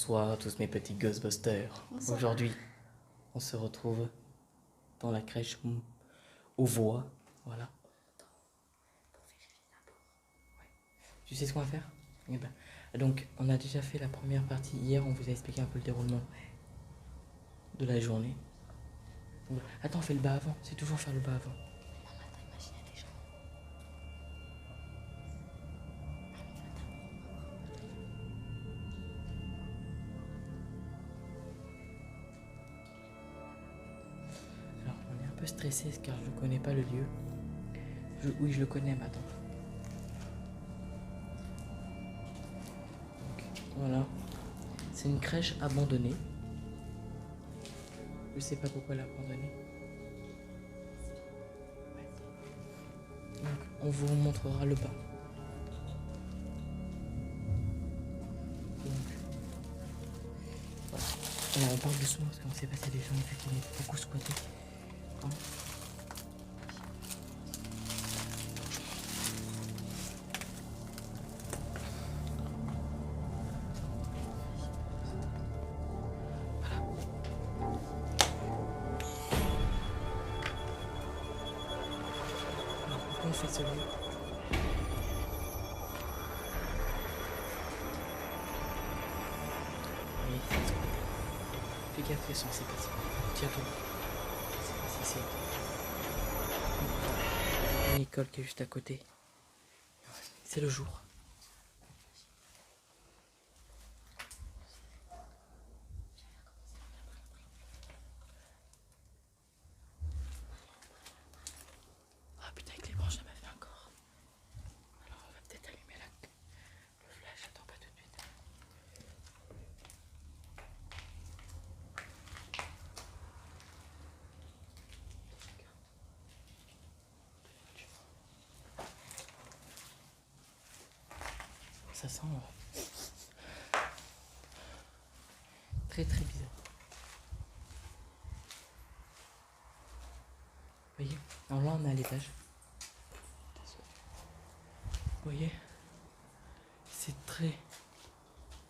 Bonsoir à tous mes petits Ghostbusters. Bonsoir. Aujourd'hui, on se retrouve dans la crèche aux voix. Voilà. Tu sais ce qu'on va faire? Eh ben, donc, on a déjà fait la première partie hier. On vous a expliqué un peu le déroulement de la journée. Attends, on fait le bas avant. C'est toujours faire le bas avant. Alors, on est un peu stressé car je ne connais pas le lieu. Oui, je le connais, mais attends. Donc, voilà. C'est une crèche abandonnée. Je sais pas pourquoi elle est abandonnée. Donc, on vous montrera le bas. Donc, voilà. Alors, on parle doucement parce qu'on sait pas s'il y a des gens qui ont beaucoup squatté. Hein? On fait celui. Oui, c'est squatté. Fais gaffe, les sons, c'est pas ça. Tiens-toi. C'est pas si c'est. Une école qui est juste à côté. C'est le jour. Ah putain, avec les branches, ça m'a fait encore. Alors on va peut-être allumer le flash. Attends, pas tout de suite. Ça sent très très bizarre. Vous voyez? Alors là on est à l'étage. Vous voyez? C'est très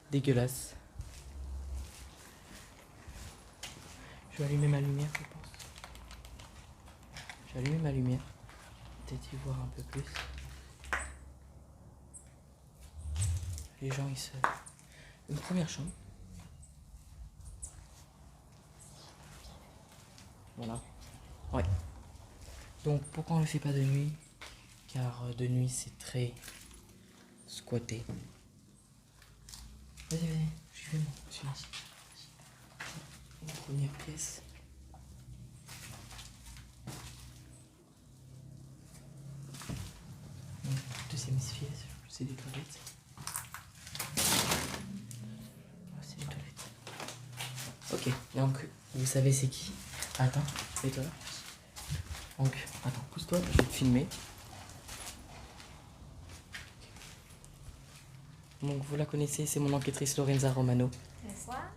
dégueulasse. Je vais allumer ma lumière, je pense. Je vais allumer ma lumière. Peut-être y voir un peu plus. Les gens ils se... Une première chambre. Voilà. Ouais. Donc pourquoi on ne le fait pas de nuit? Car de nuit c'est très squatté. Vas-y, vas-y, j'y vais moi. Suis-moi. La première pièce. Donc, deuxième pièce, c'est des toilettes. Ah, c'est des toilettes. Ok, donc vous savez c'est qui? Attends, mets-toi là. Donc, attends, pousse-toi, je vais te filmer. Donc vous la connaissez, c'est mon enquêtrice Lorenza Romano. Bonsoir.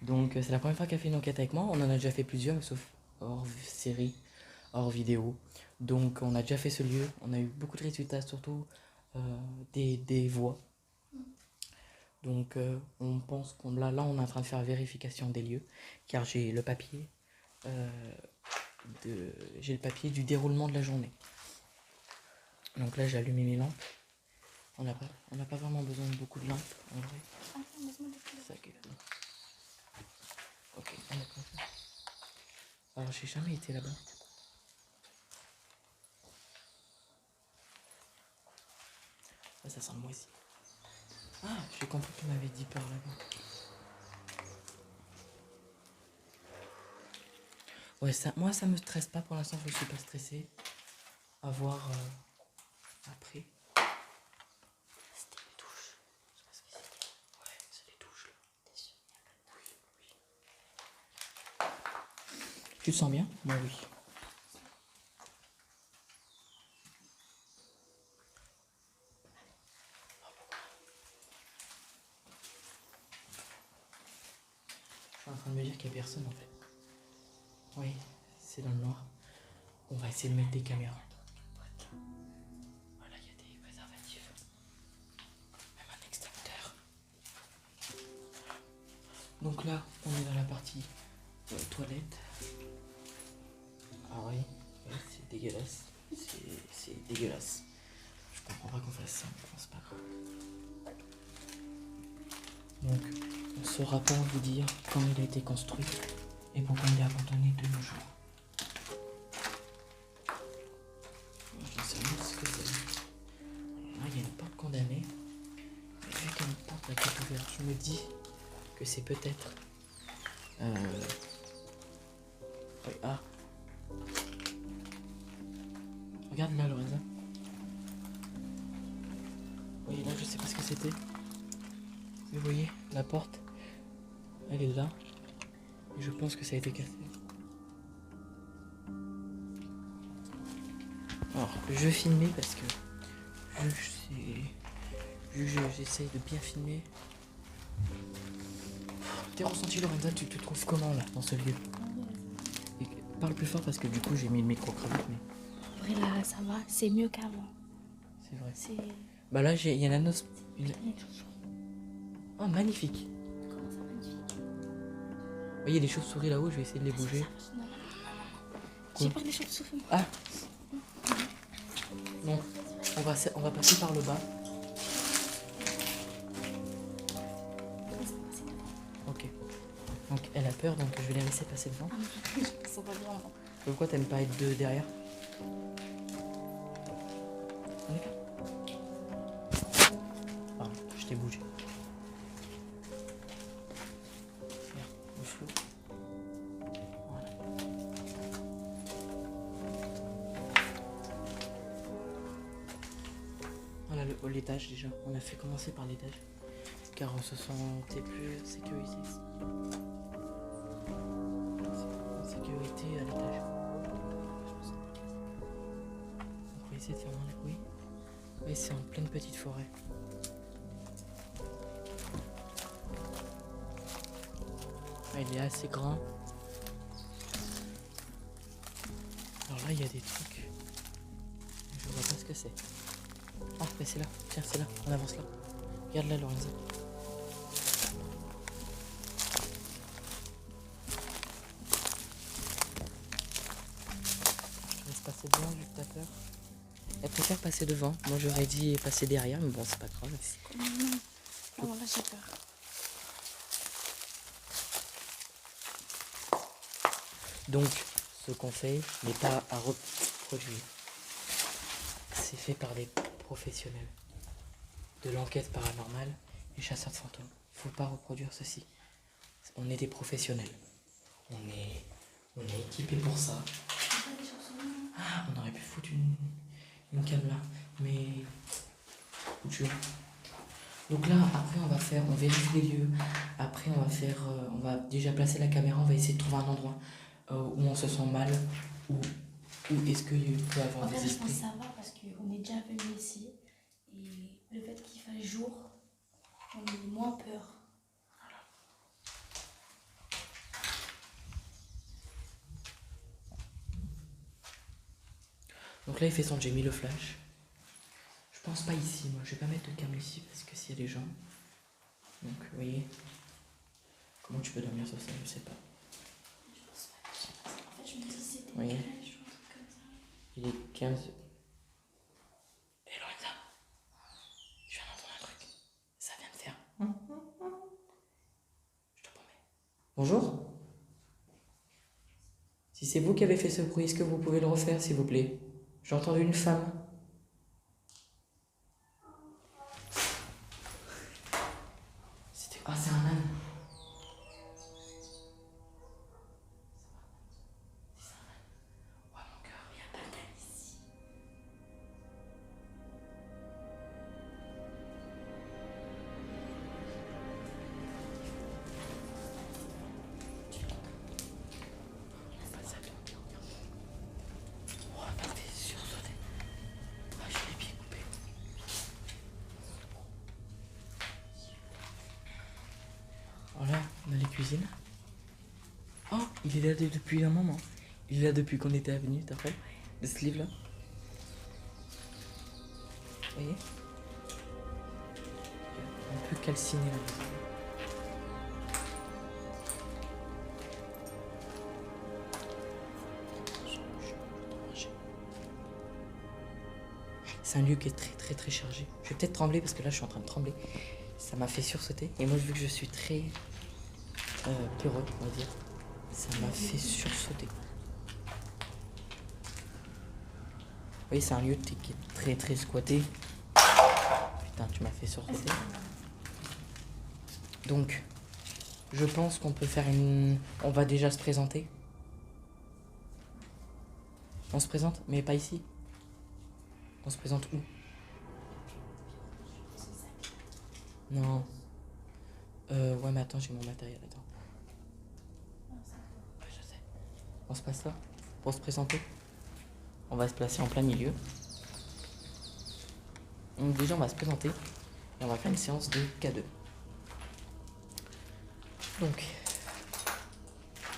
Donc c'est la première fois qu'elle fait une enquête avec moi. On en a déjà fait plusieurs, sauf hors série, hors vidéo. Donc on a déjà fait ce lieu. On a eu beaucoup de résultats, surtout des voix. Donc on pense qu'on là on est en train de faire la vérification des lieux, car j'ai le papier, j'ai le papier du déroulement de la journée. Donc là j'ai allumé mes lampes. On n'a pas vraiment besoin de beaucoup de lampes en vrai. C'est ça qui est cool. Ok, on est comme ça. Alors j'ai jamais été là-bas. Ah, ça sent le moisi. Ah, j'ai compris que tu m'avais dit par là-bas. Ouais, ça, moi ça me stresse pas pour l'instant, je suis pas stressé. À voir après. C'était les douches. Ouais, c'est les douches là. T'es sûr? Oui, oui. Tu te sens bien? Moi oui. Je suis en train de me dire qu'il n'y a personne en fait. Oui, c'est dans le noir. On va essayer de mettre des caméras. Voilà, il y a des préservatifs. Même un extincteur. Donc là, on est dans la partie toilette. Ah oui, ouais, c'est dégueulasse. C'est dégueulasse. Je comprends pas qu'on fasse ça, mais bon, c'est pas grave. Donc, on saura pas vous dire quand il a été construit et pourquoi il est abandonné de nos jours. Je ne sais pas ce que c'est. Là, il y a une porte condamnée. Mais vu qu'il y a une porte là qui est ouverte, je me dis que c'est peut-être... Oui, ah. Regarde là, Lorenza. Oui, là, je sais pas ce que c'était. Mais vous voyez, la porte, elle est là. Et je pense que ça a été cassé. Alors, je vais filmer parce que vu que j'essaye de bien filmer. Tes ressentis, Lorenza, tu te trouves comment là, dans ce lieu? Et parle plus fort parce que du coup j'ai mis le micro-cravate, mais... Après là, ça va, c'est mieux qu'avant. C'est vrai. C'est... Bah là, il y en a nos... Oh, magnifique. Comment ça, magnifique? Vous voyez les chauves-souris là-haut, je vais essayer de les bouger. Non. J'ai peur des chauves-souris. Ah. Non, on va passer par le bas. Ok. Donc elle a peur, donc je vais la laisser passer devant. Ça va bien. Pourquoi t'aimes pas être derrière? On est là. Pardon, je t'ai bougé. Merde, le flou. Voilà. Voilà l'étage déjà. On a fait commencer par l'étage. Car on se sentait plus sécurisé ici. En sécurité à l'étage. On va essayer de faire moins de bruit. Oui, c'est en pleine petite forêt. Il est assez grand. Alors là, il y a des trucs. Je vois pas ce que c'est. Ah, mais c'est là. Tiens, c'est là. On avance là. Regarde là, Lorenza. Je te laisse passer devant vu que t'as peur. Elle préfère passer devant. Moi, j'aurais dit passer derrière, mais bon, c'est pas grave. Oh là, j'ai peur. Donc, ce conseil n'est pas à reproduire. C'est fait par des professionnels de l'enquête paranormale et chasseurs de fantômes. Faut pas reproduire ceci. On est des professionnels. On est équipés pour ça. Ah, on aurait pu foutre une cam là, mais foutu. Donc là, après on vérifie les lieux. Après on va déjà placer la caméra. On va essayer de trouver un endroit où on se sent mal, où est-ce qu'il peut y avoir En des fait, je pense esprits. que ça va parce qu'on est déjà venu ici. Et le fait qu'il fasse jour, on a moins peur. Donc là, il fait son Jamie le flash. Je pense pas ici, moi. Je vais pas mettre de cam ici parce que s'il y a des gens. Donc, vous voyez. Comment tu peux dormir sur ça, je sais pas. Je pense pas que je sais pas. En fait, je me dis c'était Oui. une crèche ou un truc comme ça. Il est 15. Hé Lorenza, je viens d'entendre un truc. Ça vient de faire. Je te promets. Bonjour. Si c'est vous qui avez fait ce bruit, est-ce que vous pouvez le refaire, s'il vous plaît? J'ai entendu une femme. Ah, c'est un âne. Ouais, mon cœur, il n'y a pas d'âne ici. Oh, attendez, sursauter. Ah, j'ai les pieds coupés. Voilà, on a les cuisines. Oh, il est là depuis un moment. Il est là depuis qu'on était venu, t'as fait de ce livre là. Vous voyez? Un peu calciné là. C'est un lieu qui est très très très chargé. Je vais peut-être trembler parce que là je suis en train de trembler. Ça m'a fait sursauter. Et moi vu que je suis très peureux, on va dire, ça m'a fait sursauter. Vous voyez, c'est un lieu qui est très très squatté. Putain, tu m'as fait sursauter. Donc, je pense qu'on peut faire une... On va déjà se présenter. On se présente, mais pas ici. On se présente où? Non. Ouais, mais attends, j'ai mon matériel, attends. Ouais, je sais. On se passe là pour se présenter. On va se placer en plein milieu. Donc déjà, on va se présenter. Et on va faire une séance de K2. Donc,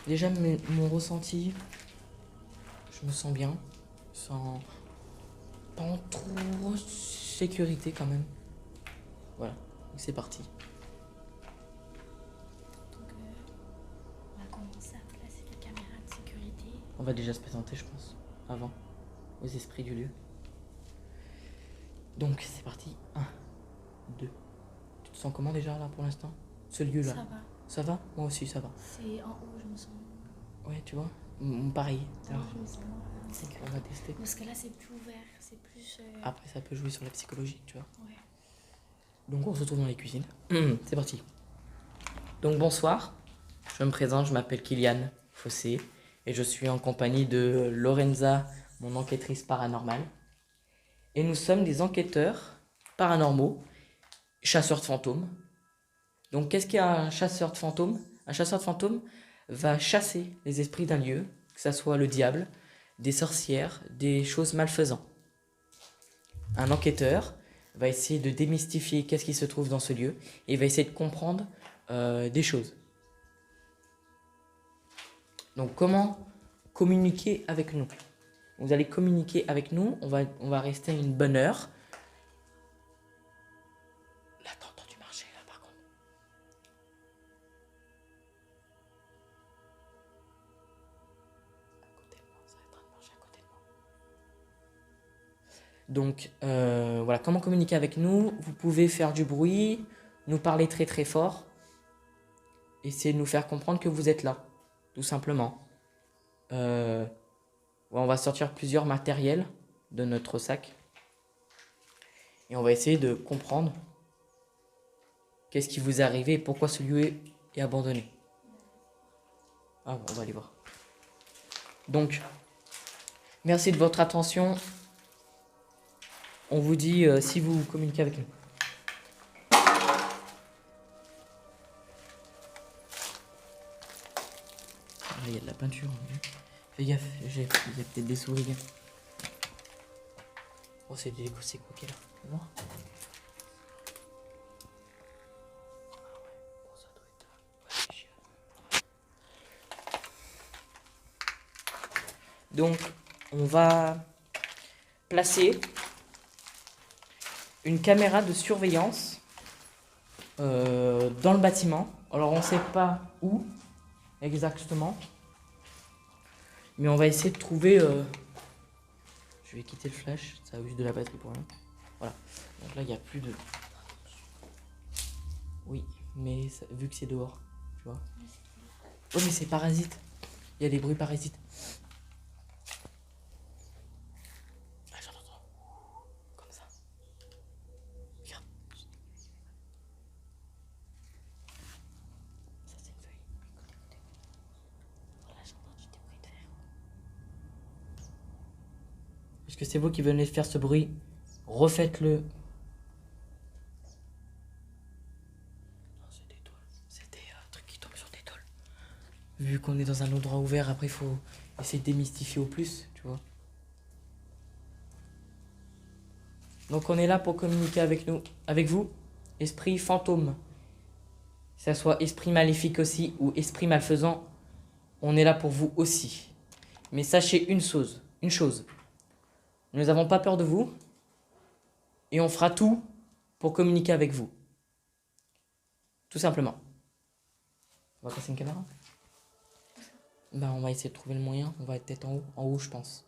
déjà, mon ressenti, je me sens bien. Sans... Pas en trop sécurité quand même. Voilà, donc c'est parti. Donc, on va commencer à placer les caméras de sécurité. On va déjà se présenter, je pense, avant, aux esprits du lieu. Donc, c'est parti. 1, 2. Tu te sens comment déjà là pour l'instant? Ce lieu-là? Ça va. Ça va? Moi aussi, ça va. C'est en haut, je me sens. Ouais, tu vois? Pareil. Alors, Je me sens. on va tester. Parce que là, c'est plus ouvert. C'est plus. Après, ça peut jouer sur la psychologie, tu vois. Ouais. Donc, on se retrouve dans les cuisines. C'est parti. Donc, bonsoir. Je me présente, je m'appelle Kylian Fossé. Et je suis en compagnie de Lorenza, mon enquêtrice paranormale. Et nous sommes des enquêteurs paranormaux, chasseurs de fantômes. Donc, qu'est-ce qu'un chasseur de fantômes? Un chasseur de fantômes va chasser les esprits d'un lieu, que ce soit le diable, des sorcières, des choses malfaisantes. Un enquêteur va essayer de démystifier qu'est-ce qui se trouve dans ce lieu et va essayer de comprendre des choses. Donc, comment communiquer avec nous? Vous allez communiquer avec nous, on va rester une bonne heure. Là, t'as entendu marcher, là, par contre. À côté de moi, ça va être en train de marcher à côté de moi. Donc, voilà, comment communiquer avec nous? Vous pouvez faire du bruit, nous parler très très fort. Essayez de nous faire comprendre que vous êtes là, tout simplement. On va sortir plusieurs matériels de notre sac. Et on va essayer de comprendre qu'est-ce qui vous est arrivé et pourquoi ce lieu est abandonné. Ah, on va aller voir. Donc, merci de votre attention. On vous dit si vous communiquez avec nous. Ah, il y a de la peinture. Fais gaffe, il y a peut-être des souris. Oh, c'est quoi qui est là? Fais voir. Donc, on va placer une caméra de surveillance dans le bâtiment. Alors, on ne sait pas où exactement, mais on va essayer de trouver... Je vais quitter le flash, ça a juste de la batterie pour rien. Voilà, donc là, il n'y a plus de... Oui, mais ça, vu que c'est dehors, tu vois. Oh, mais c'est parasite. Il y a des bruits parasites. Ah, j'entends. Comme ça. Regarde. Ça, c'est une feuille. Écoutez. Voilà, j'ai entendu des bruits de verre. Est-ce que c'est vous qui venez de faire ce bruit? Refaites-le. Vu qu'on est dans un endroit ouvert, après il faut essayer de démystifier au plus, tu vois. Donc on est là pour communiquer avec nous, avec vous, esprit fantôme. Que ça soit esprit maléfique aussi ou esprit malfaisant, on est là pour vous aussi. Mais sachez une chose, nous n'avons pas peur de vous et on fera tout pour communiquer avec vous. Tout simplement. On va passer une caméra? Bah, on va essayer de trouver le moyen. On va être peut-être en haut je pense.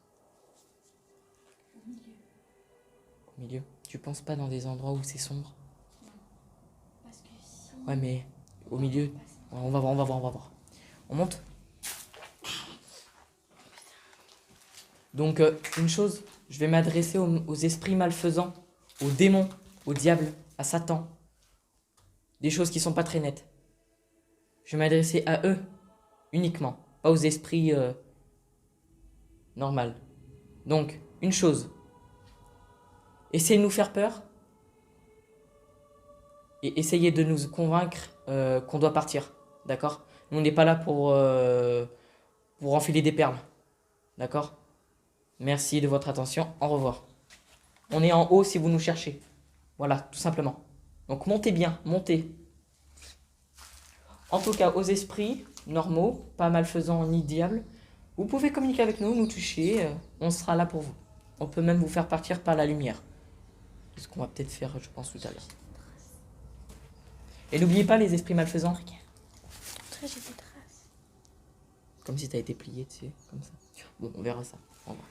Au milieu. Tu penses pas dans des endroits où c'est sombre? Parce que si. Ouais, mais au milieu. Ouais, on va voir, on va voir, on va voir. On monte. Donc, une chose, je vais m'adresser aux esprits malfaisants, aux démons, au diable, à Satan. Des choses qui sont pas très nettes. Je vais m'adresser à eux uniquement, pas aux esprits normaux. Donc, une chose, essayez de nous faire peur et essayez de nous convaincre qu'on doit partir, d'accord? Nous, on n'est pas là pour enfiler des perles, d'accord? Merci de votre attention, au revoir. On est en haut si vous nous cherchez, voilà, tout simplement. Donc, montez bien, montez. En tout cas, aux esprits normaux, pas malfaisants ni diables, vous pouvez communiquer avec nous, nous toucher, on sera là pour vous. On peut même vous faire partir par la lumière. C'est ce qu'on va peut-être faire, je pense, tout à l'heure. Et n'oubliez pas les esprits malfaisants. Après, j'ai des traces. Comme si t'as été plié, tu sais, comme ça. Bon, on verra ça. On va.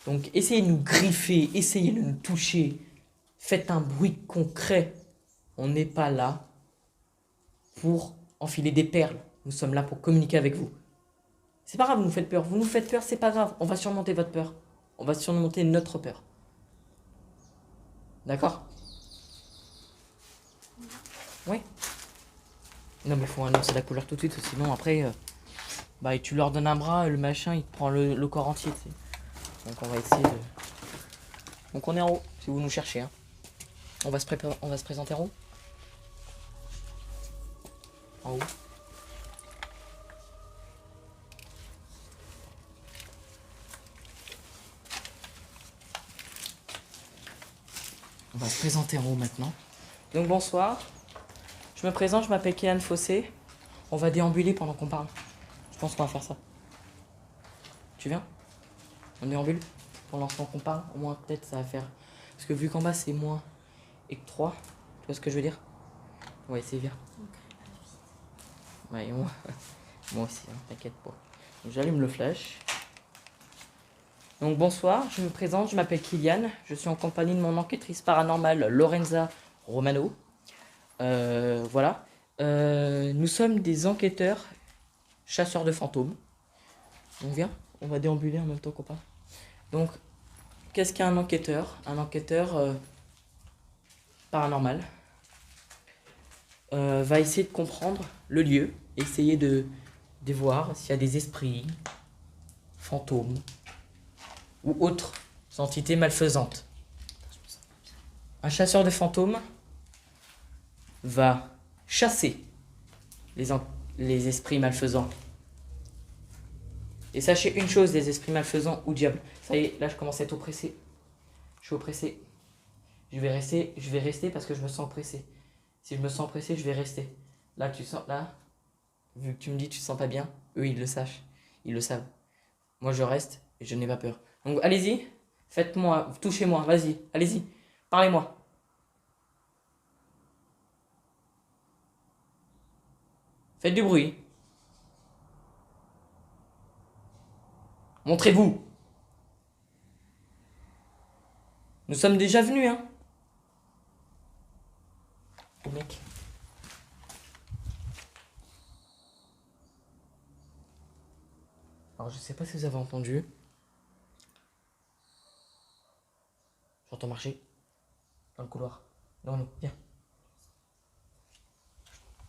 Donc, essayez de nous griffer, essayez de nous toucher. Faites un bruit concret. On n'est pas là pour enfiler des perles. Nous sommes là pour communiquer avec vous. C'est pas grave, vous nous faites peur. Vous nous faites peur, c'est pas grave. On va surmonter votre peur. On va surmonter notre peur. D'accord? Oui. Non, mais faut annoncer la couleur tout de suite, sinon après, bah, tu leur donnes un bras, le machin, il te prend le corps entier, tu sais. Donc on va essayer de... Donc on est en haut, si vous nous cherchez. Hein. On va se présenter en haut. En haut. On va se présenter en haut maintenant. Donc bonsoir. Je me présente, je m'appelle Kéane Fossé. On va déambuler pendant qu'on parle. Je pense qu'on va faire ça. Tu viens? On déambule pour l'instant qu'on parle. Au moins peut-être ça va faire... Parce que vu qu'en bas c'est moins et que 3. Tu vois ce que je veux dire? Ouais, c'est bien. Ouais, moi aussi, hein, t'inquiète pas. Donc, j'allume le flash. Donc bonsoir, je me présente, je m'appelle Kylian. Je suis en compagnie de mon enquêtrice paranormale Lorenza Romano. Voilà. Nous sommes des enquêteurs, chasseurs de fantômes. On vient, on va déambuler en même temps qu'on parle. Donc, qu'est-ce qu'un enquêteur? Un enquêteur paranormal va essayer de comprendre le lieu, essayer de voir s'il y a des esprits, fantômes ou autres entités malfaisantes. Un chasseur de fantômes va chasser les esprits malfaisants. Et sachez une chose, les esprits malfaisants ou diables. Ça y est, là je commence à être oppressé. Je suis oppressé. Je vais rester parce que je me sens oppressé. Si je me sens oppressé, je vais rester. Là, vu que tu me dis que tu te sens pas bien, eux ils le sachent. Ils le savent. Moi je reste et je n'ai pas peur. Donc allez-y, faites-moi, touchez-moi, vas-y, allez-y, parlez-moi. Faites du bruit. Montrez-vous. Nous sommes déjà venus, hein. Oh mec. Alors je sais pas si vous avez entendu. J'entends marcher. Dans le couloir. Non, non, viens.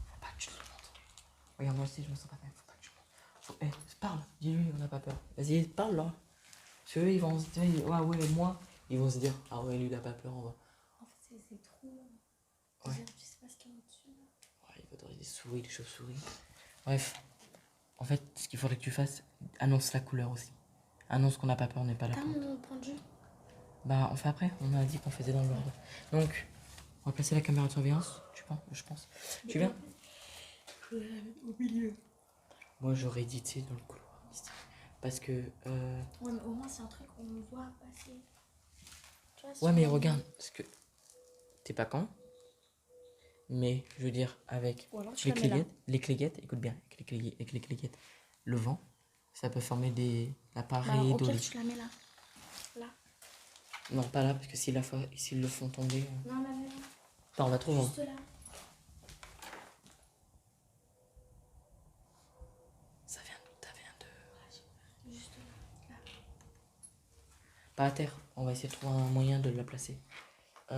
Faut pas que tu le montres. Regarde, moi aussi, je me sens pas bien. Faut pas que tu le montres. Parle. Dis-lui, on n'a pas peur. Vas-y, parle là. Parce qu'eux, ils vont se dire, ouais, moi. Ils vont se dire, ah ouais, lui, il a pas peur, on va. En fait, c'est trop. Ouais. Je sais pas ce qu'il y a au-dessus. Ouais, il faudrait des souris, des chauves-souris. Bref. En fait, ce qu'il faudrait que tu fasses, annonce la couleur aussi. Annonce qu'on n'a pas peur, on n'est pas là. T'as mon point de jeu? Bah, on fait après. On a dit qu'on faisait dans l'ordre. Donc, on va placer la caméra de surveillance, je pense. Tu viens? Je vais la mettre au milieu. Moi, j'aurais dit, tu sais, dans le couloir. Parce que... Ouais, mais au moins, c'est un truc qu'on voit passer. Tu vois, Ouais, mais regarde, parce que... T'es pas quand? Mais, je veux dire, avec ou alors tu la mets là. les cléguettes, écoute bien, avec les cléguettes, le vent, ça peut former des Bah, appareils au pire, d'olive. tu la mets là. Là. Non, pas là, parce que s'ils le font tomber... Non, là, là. Attends, on va trouver. Juste là. Ça vient de... Juste là. Pas à terre. On va essayer de trouver un moyen de la placer. Je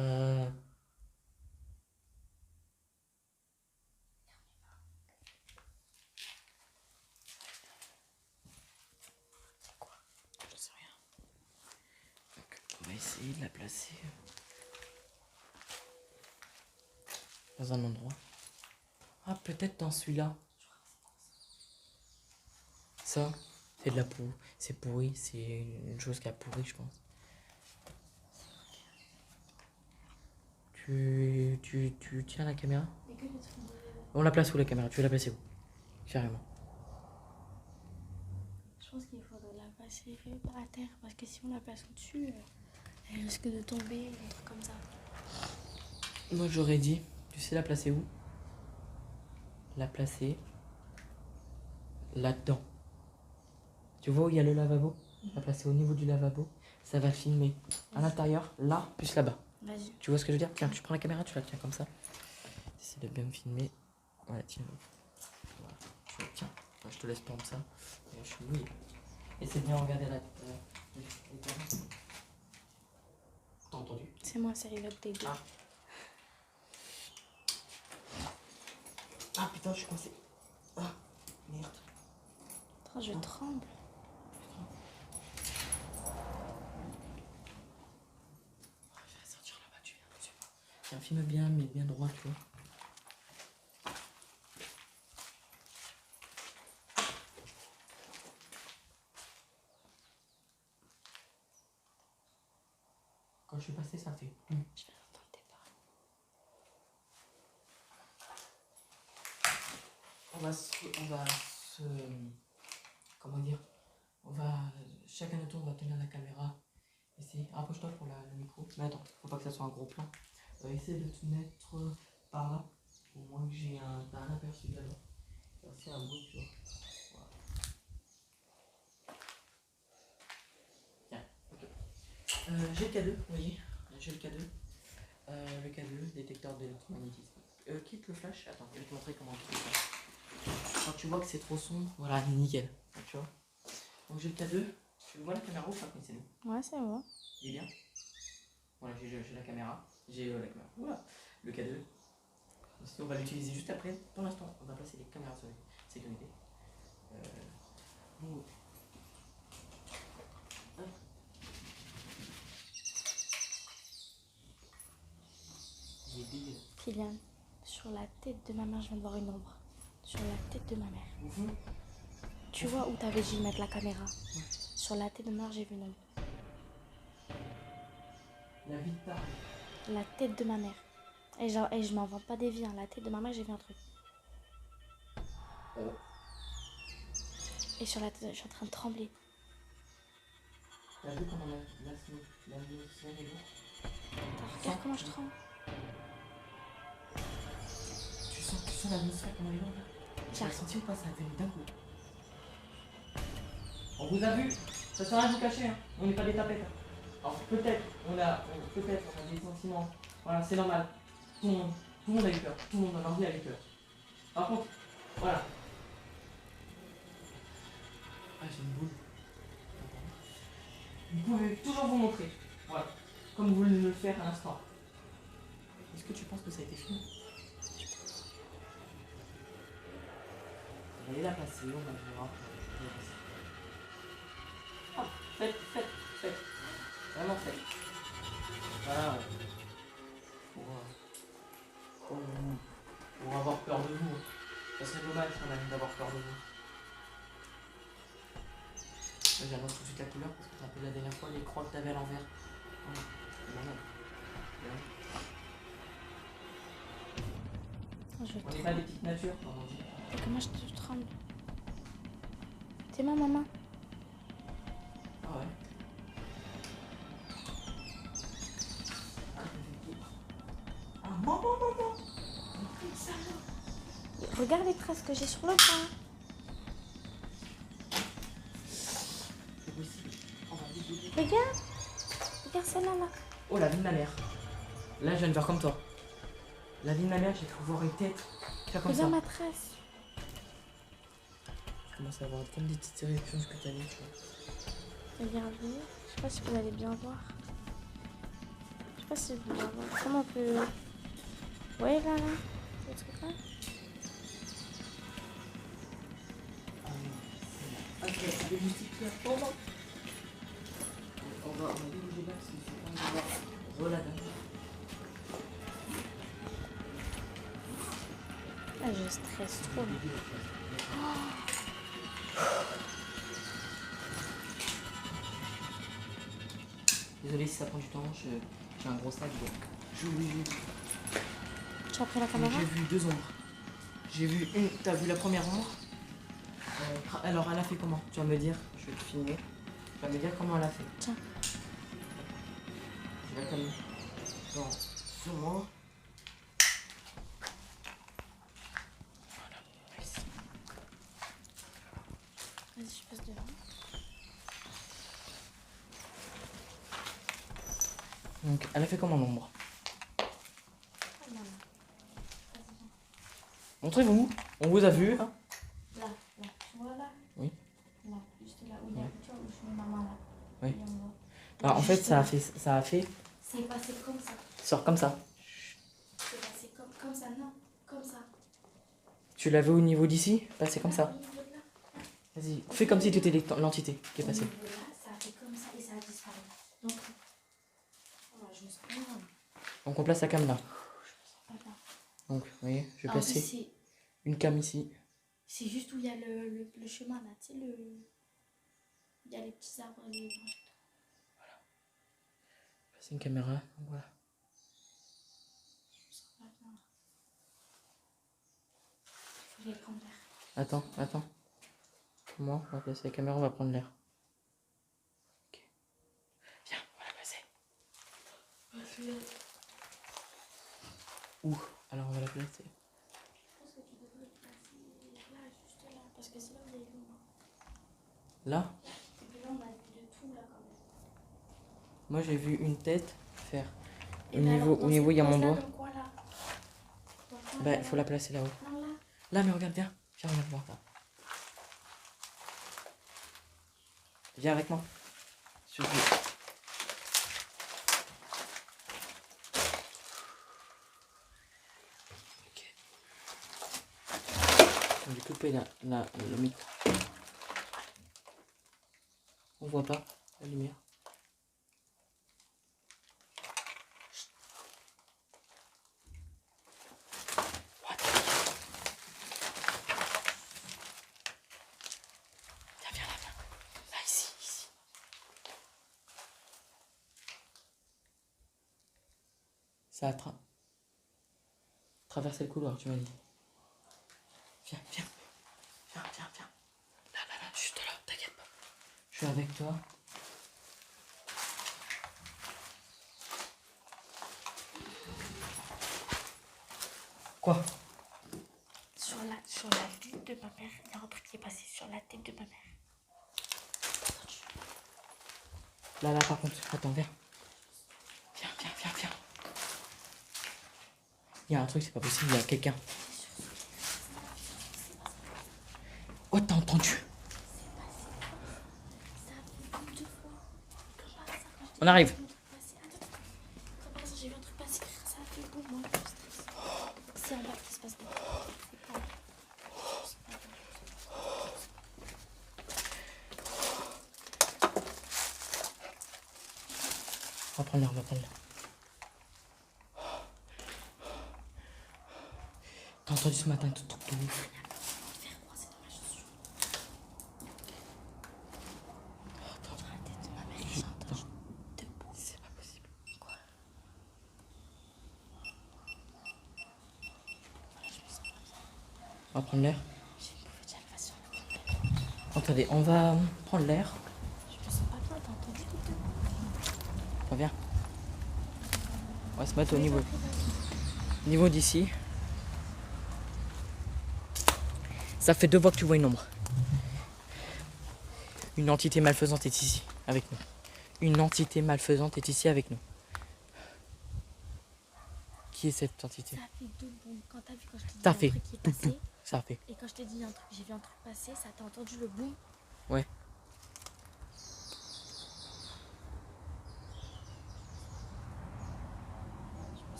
sais rien. Donc, on va essayer de la placer dans un endroit. Ah, peut-être dans celui-là. Ça, c'est de la pourrie. C'est pourri. C'est une chose qui a pourri, je pense. Tu tiens la caméra? On la place où la caméra? Tu veux la placer où? Carrément. Je pense qu'il faudrait la passer à terre parce que si on la place au-dessus, elle risque de tomber, un truc comme ça. Moi j'aurais dit, tu sais la placer où? La placer là-dedans. Tu vois où il y a le lavabo? La placer au niveau du lavabo. Ça va filmer à l'intérieur, là, plus là-bas. Vas-y. Tu vois ce que je veux dire? Tiens, tu prends la caméra, tu la tiens comme ça. Essaye de bien me filmer. Voilà, tiens. Voilà. Tiens, je te laisse prendre ça. Et je suis mouillé. Essaye de bien regarder la... T'as entendu? C'est moi, c'est Reload des deux. Ah. Ah putain, je suis coincé. Ah, merde. Attends, je tremble. Je vais sortir là-bas, tu viens, je sais pas. Tiens, filme bien, mais bien droit, tu vois. Quand je suis passé, ça fait... Je vais entendre tes pas. On va se... Comment dire? Chacun de tour, on va tenir la caméra. Essaye, rapproche-toi pour le micro. Mais attends, faut pas que ça soit un gros plan. Essaye de te mettre par là. Au moins que j'ai un aperçu d'abord. C'est un bruit, tu vois. Voilà. Tiens, ok. J'ai le K2, vous voyez? J'ai le K2. Le K2, détecteur d'électromagnétisme. Quitte le flash. Attends, je vais te montrer comment on quitte le flash. Quand tu vois que c'est trop sombre, voilà, nickel. Tu vois? Donc j'ai le K2. Tu vois la caméra ou pas? C'est nous. Ouais, c'est moi. Il est bien. Voilà, j'ai la caméra. J'ai la caméra. Voilà, le K2. On va l'utiliser juste après. Pour l'instant, on va placer les caméras sur sécurité. Bon. Kylian, sur la tête de ma mère, je viens de voir une ombre. Sur la tête de ma mère. Tu vois où t'avais dit mettre la caméra? Ouais. Sur la tête de ma mère, j'ai vu une ombre. La vie de ta... La tête de ma mère. Et je m'invente pas des vies, hein. La tête de ma mère, j'ai vu un truc. Oh. Et sur la tête, je suis en train de trembler. T'as vu comment la semaine est lourde? Regarde comment je tremble. Tu sens l'atmosphère comment elle est lourde là? Tu l'as senti ou pas? Ça a venu d'un coup. On vous a vu. Ça sert à rien de vous cacher, hein. On n'est pas des tapettes. Alors peut-être on a des sentiments. Voilà, c'est normal. Tout le monde a eu peur. Tout le monde dans l'envie a eu peur. Par contre, voilà. Ah, j'ai une boule. Vous pouvez toujours vous montrer. Voilà. Comme vous venez de le faire à l'instant. Est-ce que tu penses que ça a été filmé? On va aller la passer, on va voir. Ah, faites. Vraiment faites. Voilà. Pour avoir peur de vous. Ça serait dommage quand même d'avoir peur de vous. Là, j'annonce tout de suite la couleur parce que tu as rappelles la dernière fois les croix que t'avais à l'envers. Voilà. C'est normal. On n'est pas des petites natures, comme on dit. Et comment je te tremble. T'es ma maman. Ah ouais. Ah, maman. Regarde les traces que j'ai sur le pain. C'est possible. On va dégoûter. Regarde. Regarde celle-là, là. Oh, la vie de ma mère. Là, je viens de voir comme toi. La vie de ma mère, j'ai cru voir une tête. Faire comme ça. Regarde ma trace. Je commence à avoir comme des petites érections cutanées, tu vois. Regardez. Je sais pas si vous allez bien voir. Je sais pas si vous allez voir. Comment on peut... Ouais, là, là. Le truc là. Ok, allez, justifie la forme. On va dérouler là, parce que c'est pas on va relâcher. Ah, je stresse trop. Désolé si ça prend du temps, j'ai un gros sac. Oui. Tu as pris la caméra? J'ai vu 2 ombres. J'ai vu une. T'as vu la première ombre? Alors elle a fait comment? Tu vas me dire, je vais te filmer. Tu vas me dire comment elle a fait. Tiens. Je vais te mettre sur moi. Vas-y, je passe devant. Donc elle a fait comment l'ombre? Montrez-vous. On vous a vu. Hein? Là, tu vois là? Oui. Là, juste là où il y a, tu vois, où je mets ma main là. Oui. Et on voit. Bah, en fait, Juste ça là. a fait. C'est passé comme ça. Sort comme ça. C'est passé comme ça, non? Comme ça. Tu l'avais au niveau d'ici? Passé comme ça. Au niveau de là. Vas-y, fais comme si tu étais l'entité qui est Au passée. niveau de là, ça a fait comme ça et ça a disparu. Donc, voilà, je me sens pas bien. Donc on place la cam là. Pas bien. Donc, vous voyez, je vais En placer plus, une cam ici. c'est juste où il y a le chemin là, tu sais, il y a les petits arbres et les branches. Placer une caméra. Donc voilà. Je me sens pas bien. Faut que j'aille prendre l'air. Attends. Comment on va placer la caméra, on va prendre l'air. Ok. Viens, on va la placer. Où? Alors on va la placer. Je pense que tu devrais le placer là, juste là, parce que c'est là où il y a eu l'ombre. Là? Et puis là, on a vu de tout là quand même. Moi j'ai vu une tête faire. Et ben alors, Au niveau, il y a mon doigt. dans le coin, là. Dans le coin, Bah, là, il faut la placer là-haut. Non, là. Là, mais regarde, viens. Viens, regarde voir. Viens avec moi. Sur le... Ok. On va couper le micro. On voit pas la lumière. Viens là, viens. Là, ici. Ça a traversé le couloir, tu m'as dit. Viens. Là, juste là, t'inquiète pas. Je suis avec toi. Quoi? Sur la tête de ma mère, il y a un truc qui est passé sur la tête de ma mère. Là, par contre, attends, viens. Viens. Il y a un truc, c'est pas possible, il y a quelqu'un. Oh, t'as entendu? On arrive. Comme par hasard, j'ai vu un truc passer. Ça a fait boum, moi, je stresse. C'est en bas qui se passe des trucs. C'est pas là. On va prendre l'air. T'as entendu ce matin tout truc de ouf? C'est pas possible. Quoi? On va prendre l'air. J'ai une bouffée de salvation. Attendez, on va prendre l'air. Je me sens pas bien, t'as entendu tout de Reviens. On va se mettre au niveau d'ici. Ça fait 2 fois que tu vois une ombre. Une entité malfaisante est ici, avec nous. Une entité malfaisante est ici avec nous. Qui est cette entité? Ça fait deux boum. Quand t'as vu, quand je t'ai dit Ça un fait truc qui est tout, passé, ça a fait. et quand je t'ai dit un truc, j'ai vu un truc passer, ça t'a entendu le boum. Ouais.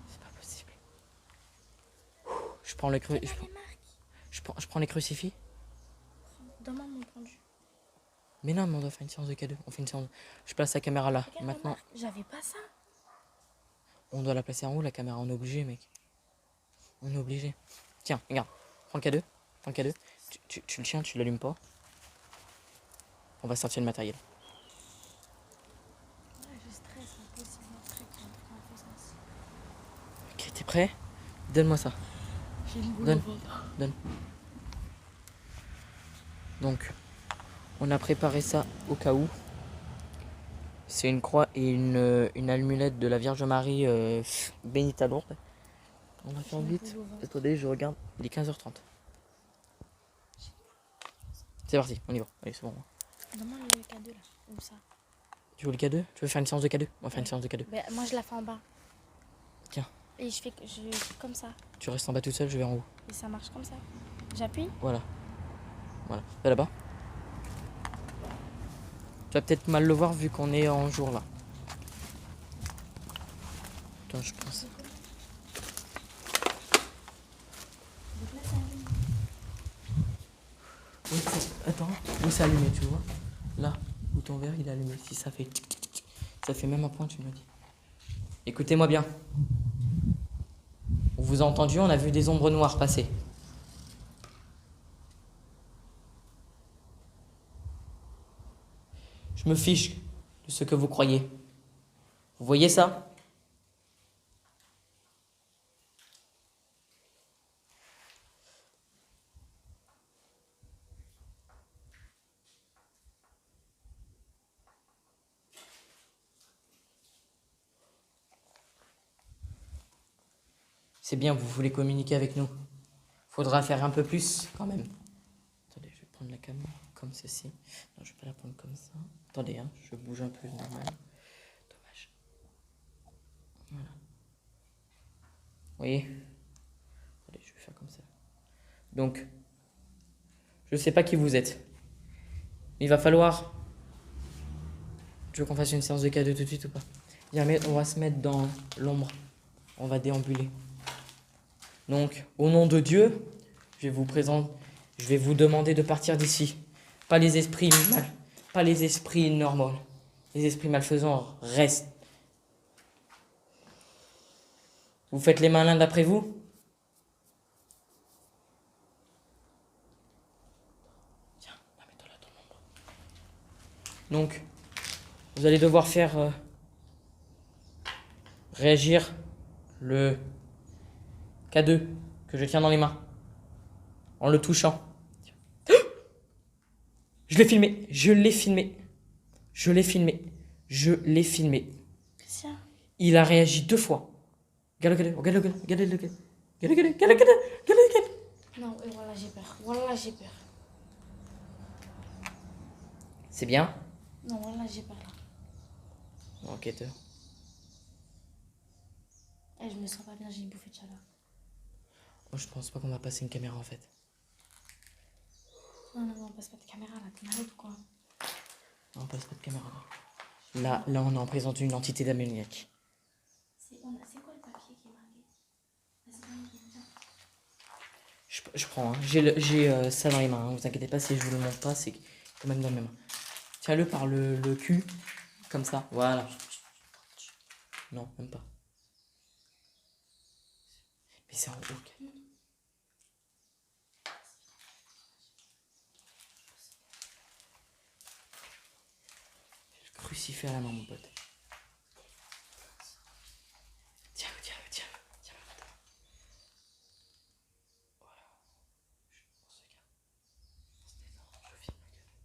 C'est pas possible. Je prends le Regarde les marques. je prends les crucifix. Donne-moi mon pendu. Mais non, mais on doit faire une séance de K2. On fait une séance. Je place la caméra là. Regarde Maintenant, les marques. J'avais pas ça. on doit la placer en haut, la caméra. On est obligé, mec. On est obligé. Tiens, regarde. Prends le K2. Prends le K2. Tu le tiens, tu l'allumes pas. On va sortir le matériel. Ouais, je stresse un peu, c'est mon truc, un truc en faisant. Ok, t'es prêt? Donne-moi ça. J'ai une boule Donne. au ventre. Donne. Donc, on a préparé ça au cas où. C'est une croix et une allumette de la Vierge Marie bénite à Lourdes. On va faire J'ai une vite. boule au ventre. Attendez, je regarde. Il est 15h30. C'est parti, on y va. Allez, c'est bon. Donne-moi le cadeau là, comme ça. Tu veux le K2? Tu veux faire une séance de K2? On va faire une Ouais. séance de K2. Ben, moi je la fais en bas. Tiens. Et je fais comme ça. Tu restes en bas tout seul, je vais en haut. Et ça marche comme ça. J'appuie. Voilà. Voilà. Va là-bas. Tu vas peut-être mal le voir vu qu'on est en jour là. Attends, je pense. Oui, attends, où c'est allumé, tu vois? Là, où ton verre il est allumé. Si ça fait tic, tic, tic, ça fait même un point, tu me dis. Écoutez-moi bien. On vous a entendu, on a vu des ombres noires passer. Je me fiche de ce que vous croyez. Vous voyez ça? C'est bien, vous voulez communiquer avec nous. Faudra faire un peu plus quand même. Attendez, je vais prendre la caméra comme ceci. Non, je vais pas la prendre comme ça. Attendez, hein, je bouge un peu normal. Dommage. Voilà. Vous voyez? Allez, je vais faire comme ça. Donc, je sais pas qui vous êtes. Mais il va falloir... Tu veux qu'on fasse une séance de K2 tout de suite ou pas? Jamais, on va se mettre dans l'ombre. On va déambuler. Donc, au nom de Dieu, je vais vous demander de partir d'ici. Pas les esprits pas les esprits normaux. Les esprits malfaisants restent. Vous faites les malins d'après vous? Tiens, mets-toi là dans l'ombre. Donc, vous allez devoir faire réagir le K2 que je tiens dans les mains en le touchant. Je l'ai filmé, je l'ai filmé, je l'ai filmé, je l'ai filmé. Christian. Il a réagi 2 fois. Regarde-le, regarde-le, regarde-le, regarde-le, regarde-le, regarde-le. Non, et voilà, j'ai peur. Voilà, j'ai peur. C'est bien? Non, voilà, j'ai peur là. Enquêteur. Eh, je me sens pas bien, j'ai une bouffée de chaleur. Moi, je pense pas qu'on va passer une caméra en fait. Non, on passe pas de caméra là, t'es malade ou quoi? Non, on passe pas de caméra là. Là, on est en présence d'une entité d'ammoniaque. C'est quoi le papier qui est marqué? C'est pas marqué, tiens. Je prends, hein. J'ai ça dans les mains, hein. Vous inquiétez pas si je vous le montre pas, c'est quand même dans mes mains. Tiens-le par le cul, comme ça, voilà. Non, même pas. Mais c'est en haut. Okay. Le crucifix à la main, mon pote. Tiens, tiens, tiens, tiens. Voilà. On se garde. On se détend, je filme la gueule.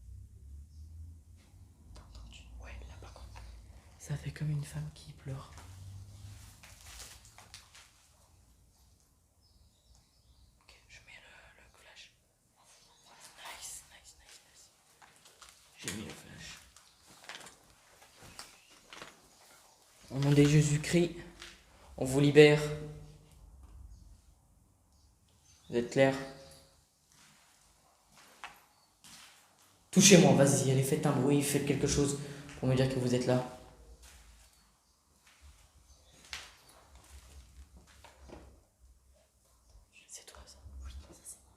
T'as entendu? Ouais, là par contre. Ça fait comme une femme qui pleure. Ok, je mets le flash. Nice, nice, nice, nice. J'ai mis le flash. Au nom de Jésus-Christ, on vous libère. Vous êtes clair? Touchez-moi, vas-y, allez, faites un bruit, faites quelque chose pour me dire que vous êtes là. C'est toi ça? Oui, ça c'est moi.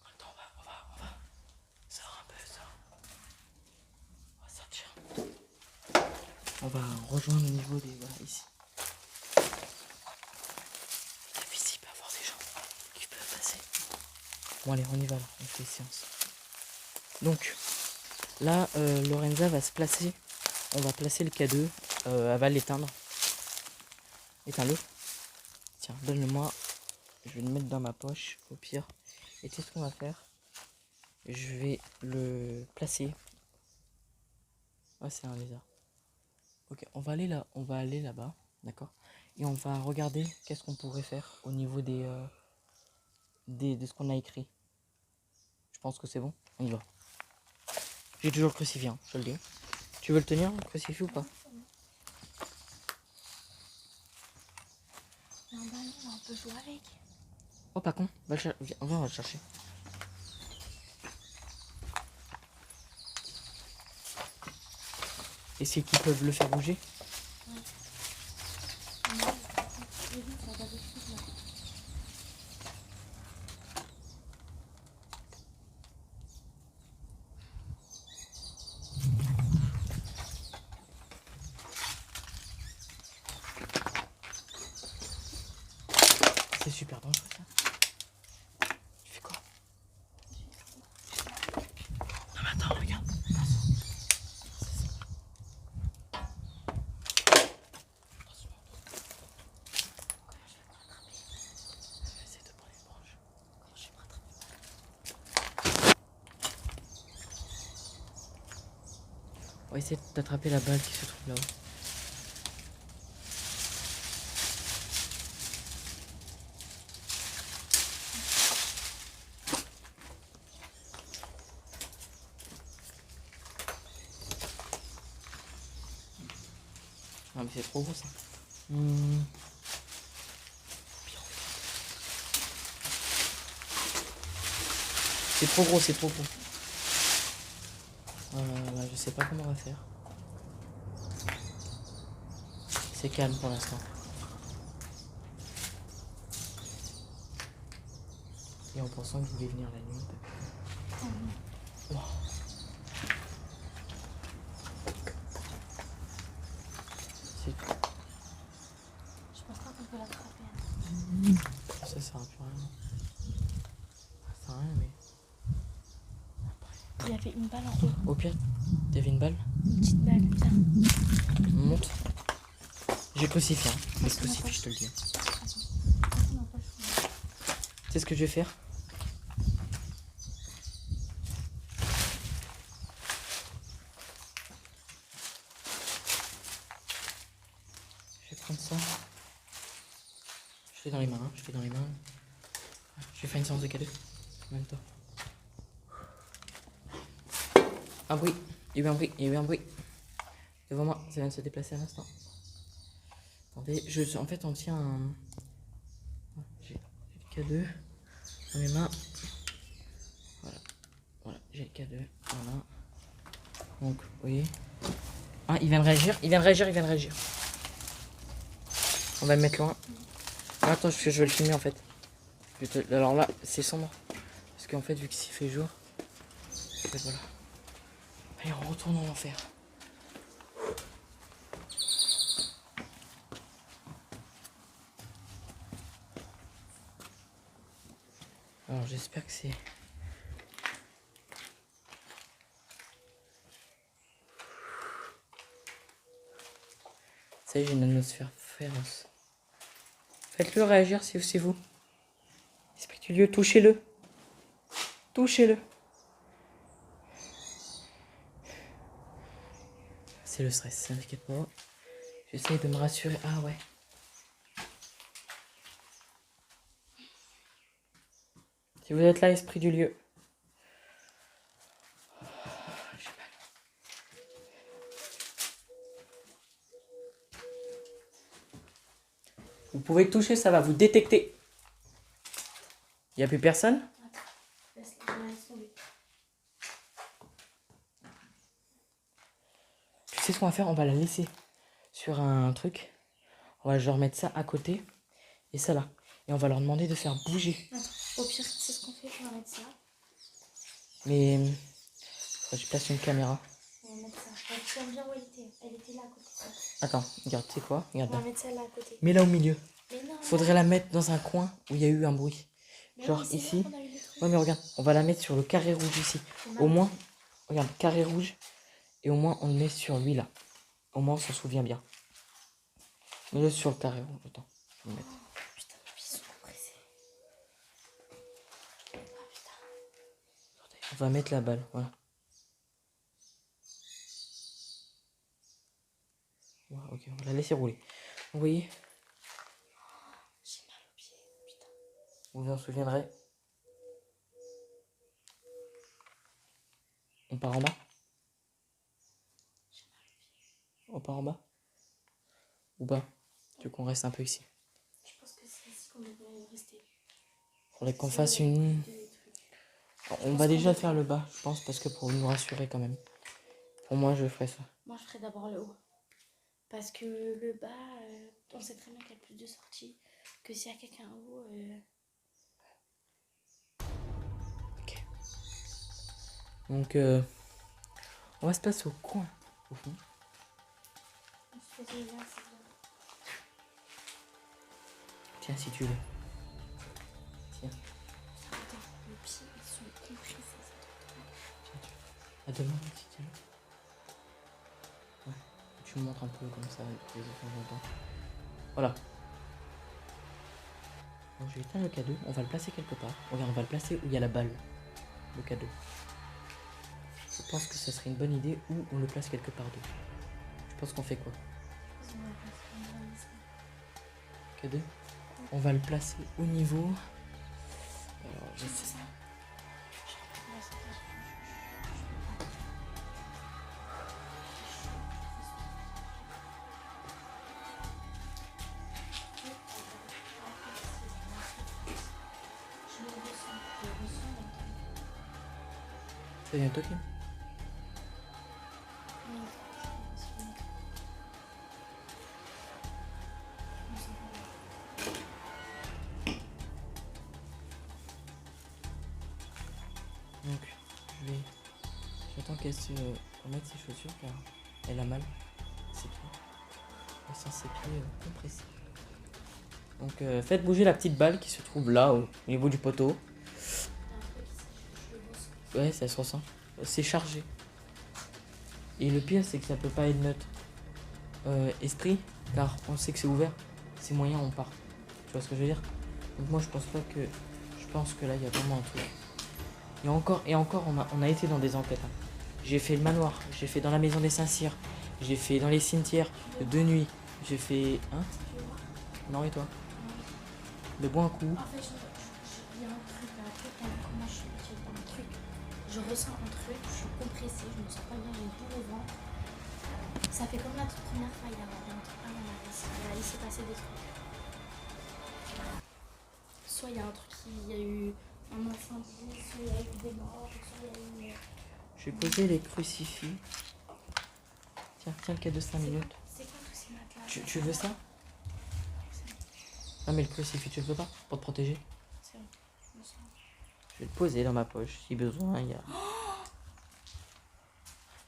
Attends, on va. Sors un peu, sors. On va sortir. On va rejoindre au niveau des... Voilà, ici. Ici, il peut y avoir des gens qui peuvent passer. Bon allez, on y va là, on fait séance. Donc, là, Lorenza va se placer. On va placer le K2. Elle va l'éteindre. Éteins-le. Tiens, donne-le-moi. Je vais le mettre dans ma poche, au pire. Et tu sais ce qu'on va faire? Je vais le placer. Ah, c'est un lézard. Ok, on va aller là, on va aller là-bas, d'accord? Et on va regarder qu'est-ce qu'on pourrait faire au niveau de ce qu'on a écrit. Je pense que c'est bon. On y va. J'ai toujours le crucifix, hein, je te le dis. Tu veux le tenir, le crucifix ou pas? Il y a un ballon, on peut jouer avec. Oh, pas con. Viens, on va le chercher. Et c'est qu'ils peuvent le faire bouger? Ouais. J'ai vu, ça va pas de suite, là. C'est super dangereux ça. Tu fais quoi? Non mais attends, regarde. Essaye de prendre une branche. Comment je vais me rattraper? On va essayer d'attraper la balle qui se trouve là-haut. Ah mais c'est trop gros ça. C'est trop gros, c'est trop gros. Je sais pas comment on va faire. C'est calme pour l'instant. Et en pensant que je voulais venir la nuit. Oh. C'est tout. Je pense pas qu'on peut l'attraper. Ça sert à plus rien. Ça sert à rien mais... Il y avait une balle en haut. Au pire, t'avais une balle? Une petite balle, tiens. Monte. J'ai crucifié, hein. J'ai crucifié, je te le dis. Tu sais ce que je vais faire? Je vais prendre ça. Je l'ai dans les mains, hein. Je l'ai dans les mains. Je vais faire une séance de K2 en même temps. Un bruit. Il y a eu un bruit. Il y a eu un bruit. Devant moi, ça vient de se déplacer à l'instant. Attendez, en fait, on tient un... J'ai le K2 dans mes mains. Voilà, j'ai le K2. Voilà. Donc, vous voyez. Ah, il vient de réagir. On va le mettre loin. Ah, attends, parce que je vais le filmer en fait. Alors là, c'est sombre. Parce qu'en fait, vu qu'il s'y fait jour. En fait, voilà. Allez, on retourne en enfer. Alors, j'espère que c'est... Ça y est, j'ai une atmosphère féroce. Faites-le réagir si c'est vous. Esprit du lieu, touchez-le. Touchez-le. C'est le stress, t'inquiète pas. J'essaye de me rassurer. Ah ouais. Si vous êtes là, esprit du lieu. J'ai mal. pouvez le toucher, ça va vous détecter. Il n'y a plus personne? Laisse tomber. Tu sais ce qu'on va faire? On va la laisser sur un truc. On va genre mettre ça à côté. Et ça là. Et on va leur demander de faire bouger. Attends, au pire, c'est ce qu'on fait. On va mettre ça. Mais... je place une caméra. On va mettre ça. Tu aimes bien où elle était? Elle était là à côté. Attends, regarde, tu sais quoi? Regarde On va là. mettre celle-là à côté. Mets-la au milieu. Mais non. Faudrait la mettre dans un coin où il y a eu un bruit. Mais Genre oui, c'est ici. là qu'on a eu le truc. Ouais mais regarde, on va la mettre sur le carré rouge ici. Au moins, regarde, carré rouge. Et au moins on le met sur lui là. Au moins on s'en souvient bien. Mets-le sur le carré rouge. Attends, je vais le mettre. Putain, mes pieds sont compressés. Ah putain. On va mettre la balle, voilà. Ouais, ok, on va la laisser rouler. Vous voyez? J'ai mal aux pieds. Putain. Vous vous en souviendrez. On part en bas? On part en bas? Ou bas? Tu veux qu'on reste un peu ici? Je pense que c'est ici qu'on devrait rester. Faudrait qu'on fasse une... On va déjà faire le bas, je pense, parce que pour nous rassurer quand même. Pour moi, je ferai ça. Moi, je ferai d'abord le haut. Parce que le bas, on sait très bien qu'il y a plus de sorties. Que s'il y a quelqu'un en haut... Ok. Donc, on va se passer au coin, au fond. On se pose là, c'est bien. Tiens, si tu veux. Tiens, Attends, mes pieds, ils sont compressés. tiens, tu veux. À demain, si tu veux. Ouais. Tu me montres un peu comme ça, de temps en temps. Voilà. Donc, je vais éteindre le cadeau. On va le placer quelque part. Regarde, on va le placer où il y a la balle. Le cadeau. Je pense que ça serait une bonne idée ou on le place quelque part d'autre. Je pense qu'on fait quoi? Cadeau. On va le placer au niveau. Alors, je sais ça. Ça vient toquer. Donc, je vais. J'attends qu'elle se remette ses chaussures car elle a mal. Ses pieds. Elle sent ses pieds compressés. Donc, faites bouger la petite balle qui se trouve là, au niveau du poteau. Ouais, ça se ressent. C'est chargé. Et le pire, c'est que ça peut pas être notre esprit, car on sait que c'est ouvert. C'est moyen, on part. Tu vois ce que je veux dire? Donc moi, je pense pas que... Je pense que là, il y a vraiment un truc. Et encore, on a été dans des enquêtes. Hein. J'ai fait le manoir, j'ai fait dans la maison des Saint-Cyr, j'ai fait dans les cimetières de nuit, j'ai fait... Hein? Non, et toi? De bois un coup. En fait, il y a un truc là, comment je fais un truc. Je ressens un truc, je suis compressée, je me sens pas bien, j'ai tout au ventre. Ça fait comme la toute première fois, il y a un truc pas mal. Il s'est passé des trucs. Soit il y a un truc, il y a eu un incendie, soit il y a eu des morts, soit il y a eu... Je vais poser les crucifix. Tiens, le cadeau de 5 minutes. C'est quoi tous ces matelas? Tu veux ça? Non mais le crucifix, tu le veux pas? Pour te protéger? C'est vrai, je me sens... Je vais le poser dans ma poche, si besoin, il y a...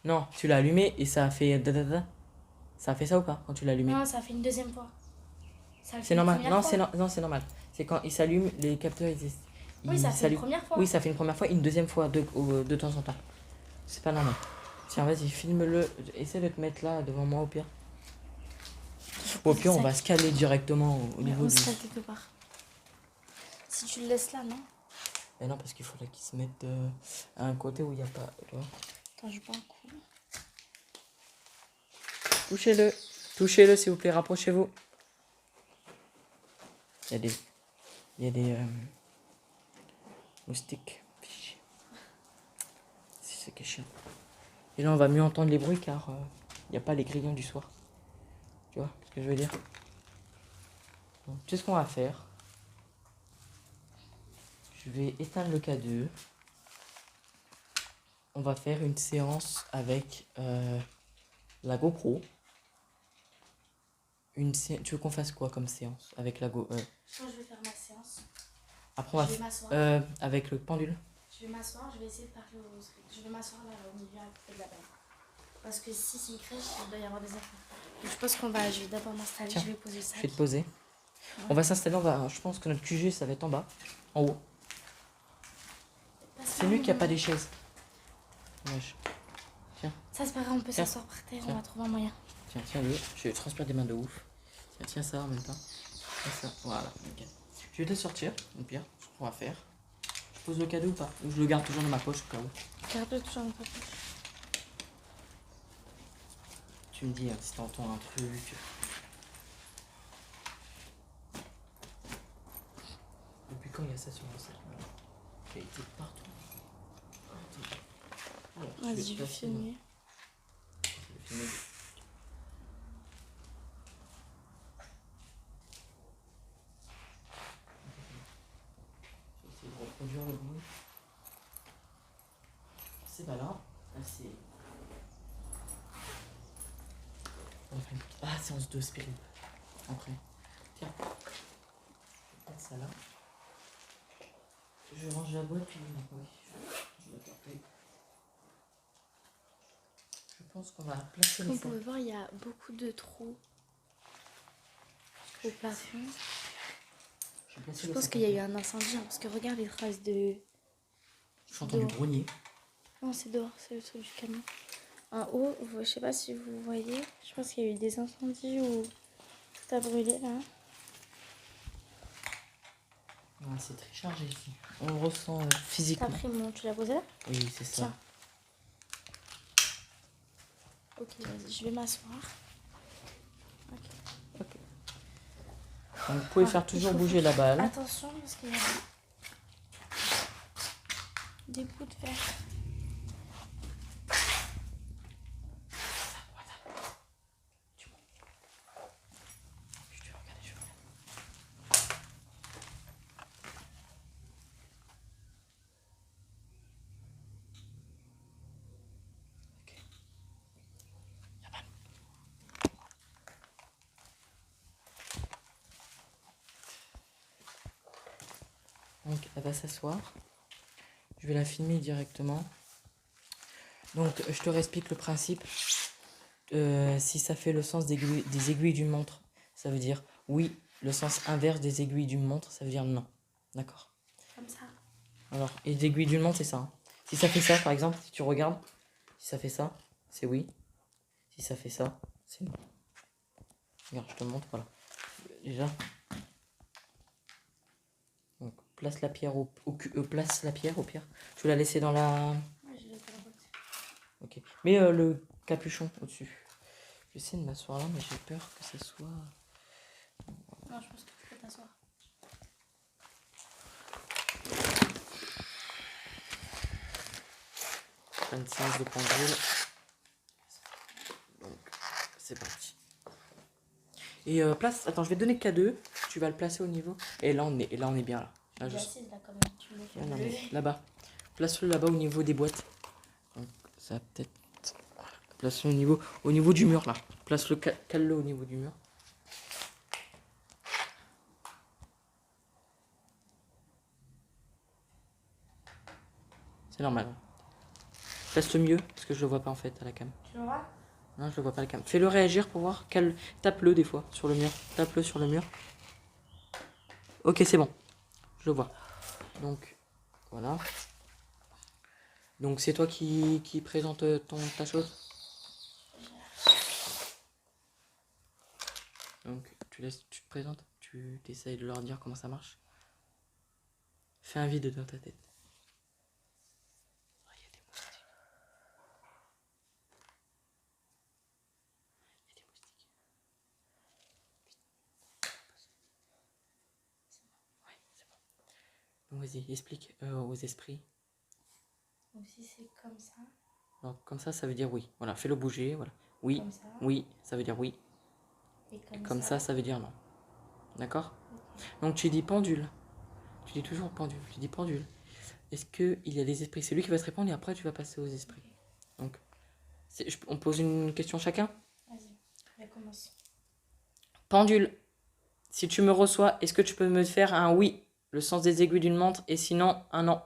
Non, tu l'as allumé et ça a fait... Ça a fait ça ou pas, quand tu l'as allumé? Non, ça fait une deuxième fois. Ça le fait C'est une normal, première non, fois. non, c'est normal. C'est quand il s'allume, les capteurs, Oui, ça fait une s'allument. première fois. Oui, ça fait une première fois, une deuxième fois, de temps en temps. C'est pas normal. Tiens, vas-y, filme-le. Essaie de te mettre là, devant moi, au pire. Ou au pire, on va se caler directement au niveau On du... serait quelque part. Si tu le laisses là, non? Mais non, parce qu'il faudrait qu'il se mette à un côté où il n'y a pas... Tu vois. Attends, je bois un coup. Touchez-le. Touchez-le, s'il vous plaît, rapprochez-vous. Il y a des moustiques. C'est caché. Et là, on va mieux entendre les bruits car il n'y a pas les grillons du soir. Tu vois ce que je veux dire? Donc, tu sais ce qu'on va faire? Je vais éteindre le K2. On va faire une séance avec la GoPro. Tu veux qu'on fasse quoi comme séance avec la GoPro? Moi, je vais faire ma séance. Après, on va Je vais m'asseoir. avec le pendule. Je vais m'asseoir, je vais essayer de parler aux... Je vais m'asseoir là, au milieu à côté de la balle. Parce que si c'est une crèche, il doit y avoir des enfants. Donc je pense qu'on va... Je vais d'abord m'installer, Tiens, je vais poser le sac. Je vais te poser. Ouais. On va s'installer, je pense que notre QG, ça va être en bas, en haut. C'est mieux qu'il n'y a pas des chaises. Dommage. Ça, c'est pas grave, on peut Tiens. s'asseoir par terre, Tiens. on va trouver un moyen. Tiens-le. Je transpire des mains de ouf. Tiens ça en même temps. Tiens ça. Voilà, nickel. Je vais te sortir, au pire, ce qu'on va faire. Je pose le cadeau ou pas? Ou je le garde toujours dans ma poche au cas où. Garde-le toujours dans ta poche. Tu me dis hein, si t'entends un truc. Depuis quand il y a ça sur mon sac? Il a été partout. Alors, Vas-y, je vais filmer. Je vais filmer. Je vais essayer de reproduire le bruit. C'est pas là. C'est. Ah, séance 2 spirit. Après. Tiens. Je vais mettre ça là. Je range la boîte puis oui, je vais taper. Je pense qu'on va placer Comme les vous pouvez voir, il y a beaucoup de trous au plafond. Je pense qu'il y a eu un incendie, hein, parce que regarde les traces de... J'entends du grogner. Non, c'est dehors, c'est le truc du camion. En haut, je sais pas si vous voyez, je pense qu'il y a eu des incendies où tout a brûlé là. Ah, c'est très chargé ici. On le ressent physiquement. T'as pris mon... Tu l'as posé là? Oui, c'est ça. Tiens. Ok, vas-y, je vais m'asseoir. Ok. Donc, vous pouvez faire toujours bouger la balle. Attention, parce qu'il y a des bouts de fer. Donc, elle va s'asseoir. Je vais la filmer directement. Donc, je te réexplique le principe. Si ça fait le sens des aiguilles d'une montre, ça veut dire oui. Le sens inverse des aiguilles d'une montre, ça veut dire non. D'accord? Comme ça. Alors, et les aiguilles d'une montre, c'est ça. Hein. Si ça fait ça, par exemple, si tu regardes, si ça fait ça, c'est oui. Si ça fait ça, c'est non. Regarde, je te montre, voilà. Déjà. Donc, place la pierre place la pierre au pire. Je vais la laisser dans la... Ouais, je l'ai pas la boîte. Ok. Mais le capuchon au-dessus. J'essaie de m'asseoir là, mais j'ai peur que ça soit... Non, je pense que tu peux t'asseoir. Une séance de pendule. Donc, c'est parti. Et place... Attends, je vais te donner K2. Tu vas le placer au niveau. Et là, on est bien là. Je suis assise là quand même. Tu me fais lever. Là-bas. Place-le là-bas au niveau des boîtes. Donc, ça va peut-être... Place-le au niveau du mur là. Place-le, cale-le au niveau du mur. C'est normal. Place-le mieux, parce que je le vois pas en fait à la cam. Tu le vois? Non, je le vois pas à la cam. Fais-le réagir pour voir. Tape-le des fois sur le mur. Tape-le sur le mur. Ok, c'est bon. Je le vois. Donc, voilà. Donc, c'est toi qui présente ta chose. Donc, tu te présentes. Tu essayes de leur dire comment ça marche. Fais un vide dans ta tête. Il y a des moustiques. Il y a des moustiques. Ouais, c'est bon. Donc, vas-y, explique aux esprits. Donc si c'est comme ça. Alors, comme ça veut dire oui. Voilà, fais-le bouger. Voilà. Oui, Comme ça. oui, ça veut dire oui. Et Et comme ça veut dire non. D'accord? Donc tu dis pendule. Tu dis toujours pendule. Tu dis pendule. Est-ce qu'il y a des esprits? C'est lui qui va te répondre et après tu vas passer aux esprits. Donc, on pose une question chacun? Vas-y, je commence. Pendule. Si tu me reçois, est-ce que tu peux me faire un oui? Le sens des aiguilles d'une montre et sinon un non.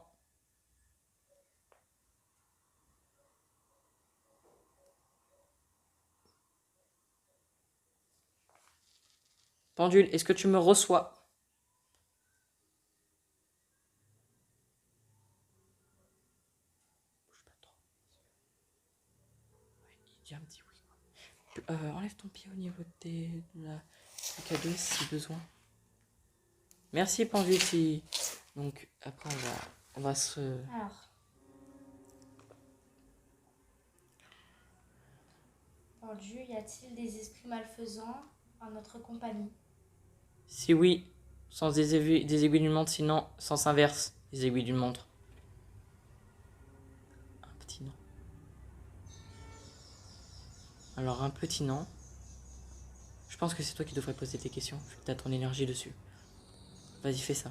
Pendule, est-ce que tu me reçois? Bouge pas trop. Ouais, il dit un petit oui. Enlève ton pied au niveau de la cadeau si besoin. Merci Pendule. Si... Donc après on va se... Alors. Pendu, y a-t-il des esprits malfaisants en notre compagnie? Si oui, sens des aiguilles d'une montre, sinon sens inverse des aiguilles d'une montre. Un petit non. Alors un petit non. Je pense que c'est toi qui devrais poser tes questions, vu que t'as ton énergie dessus. Vas-y, fais ça.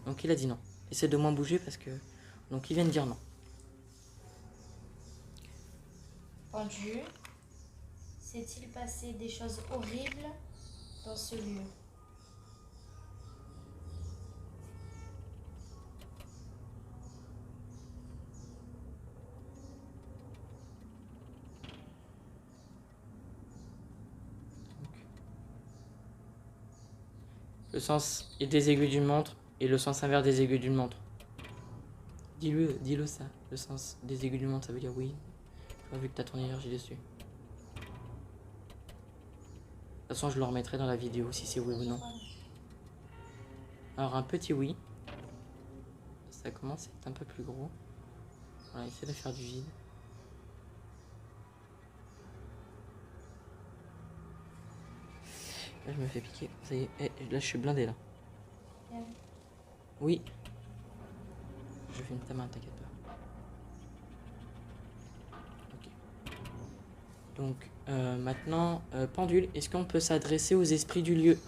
Donc il a dit non. Essaie de moins bouger parce que... Donc il vient de dire non. Pendu, s'est-il passé des choses horribles dans ce lieu? Le sens des aiguilles d'une montre et le sens inverse des aiguilles d'une montre. Dis-le ça. Le sens des aiguilles d'une montre, ça veut dire oui. Vu que t'as ton énergie dessus. De toute façon, je le remettrai dans la vidéo si c'est oui ou non. Alors, un petit oui. Ça commence à être un peu plus gros. Voilà, essaie de faire du vide. Là, je me fais piquer. Ça y est, là, je suis blindé là. Oui. Je filme ta main, t'inquiète pas. Ok. Donc, maintenant, Pendule, est-ce qu'on peut s'adresser aux esprits du lieu?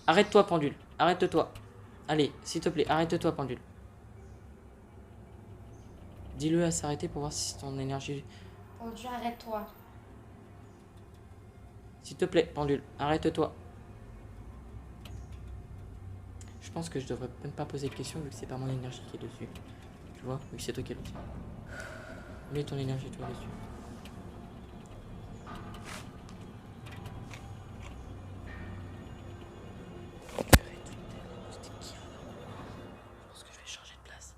Arrête-toi, Pendule. Arrête-toi. Allez, s'il te plaît, arrête-toi, Pendule. Dis-le à s'arrêter pour voir si ton énergie... Pendu, arrête-toi. S'il te plaît, Pendule, arrête-toi. Je pense que je devrais même pas poser de questions vu que c'est pas mon énergie qui est dessus. Tu vois, vu que c'est toi qui es dessus. Mets ton énergie toi dessus. Je pense que je vais changer de place.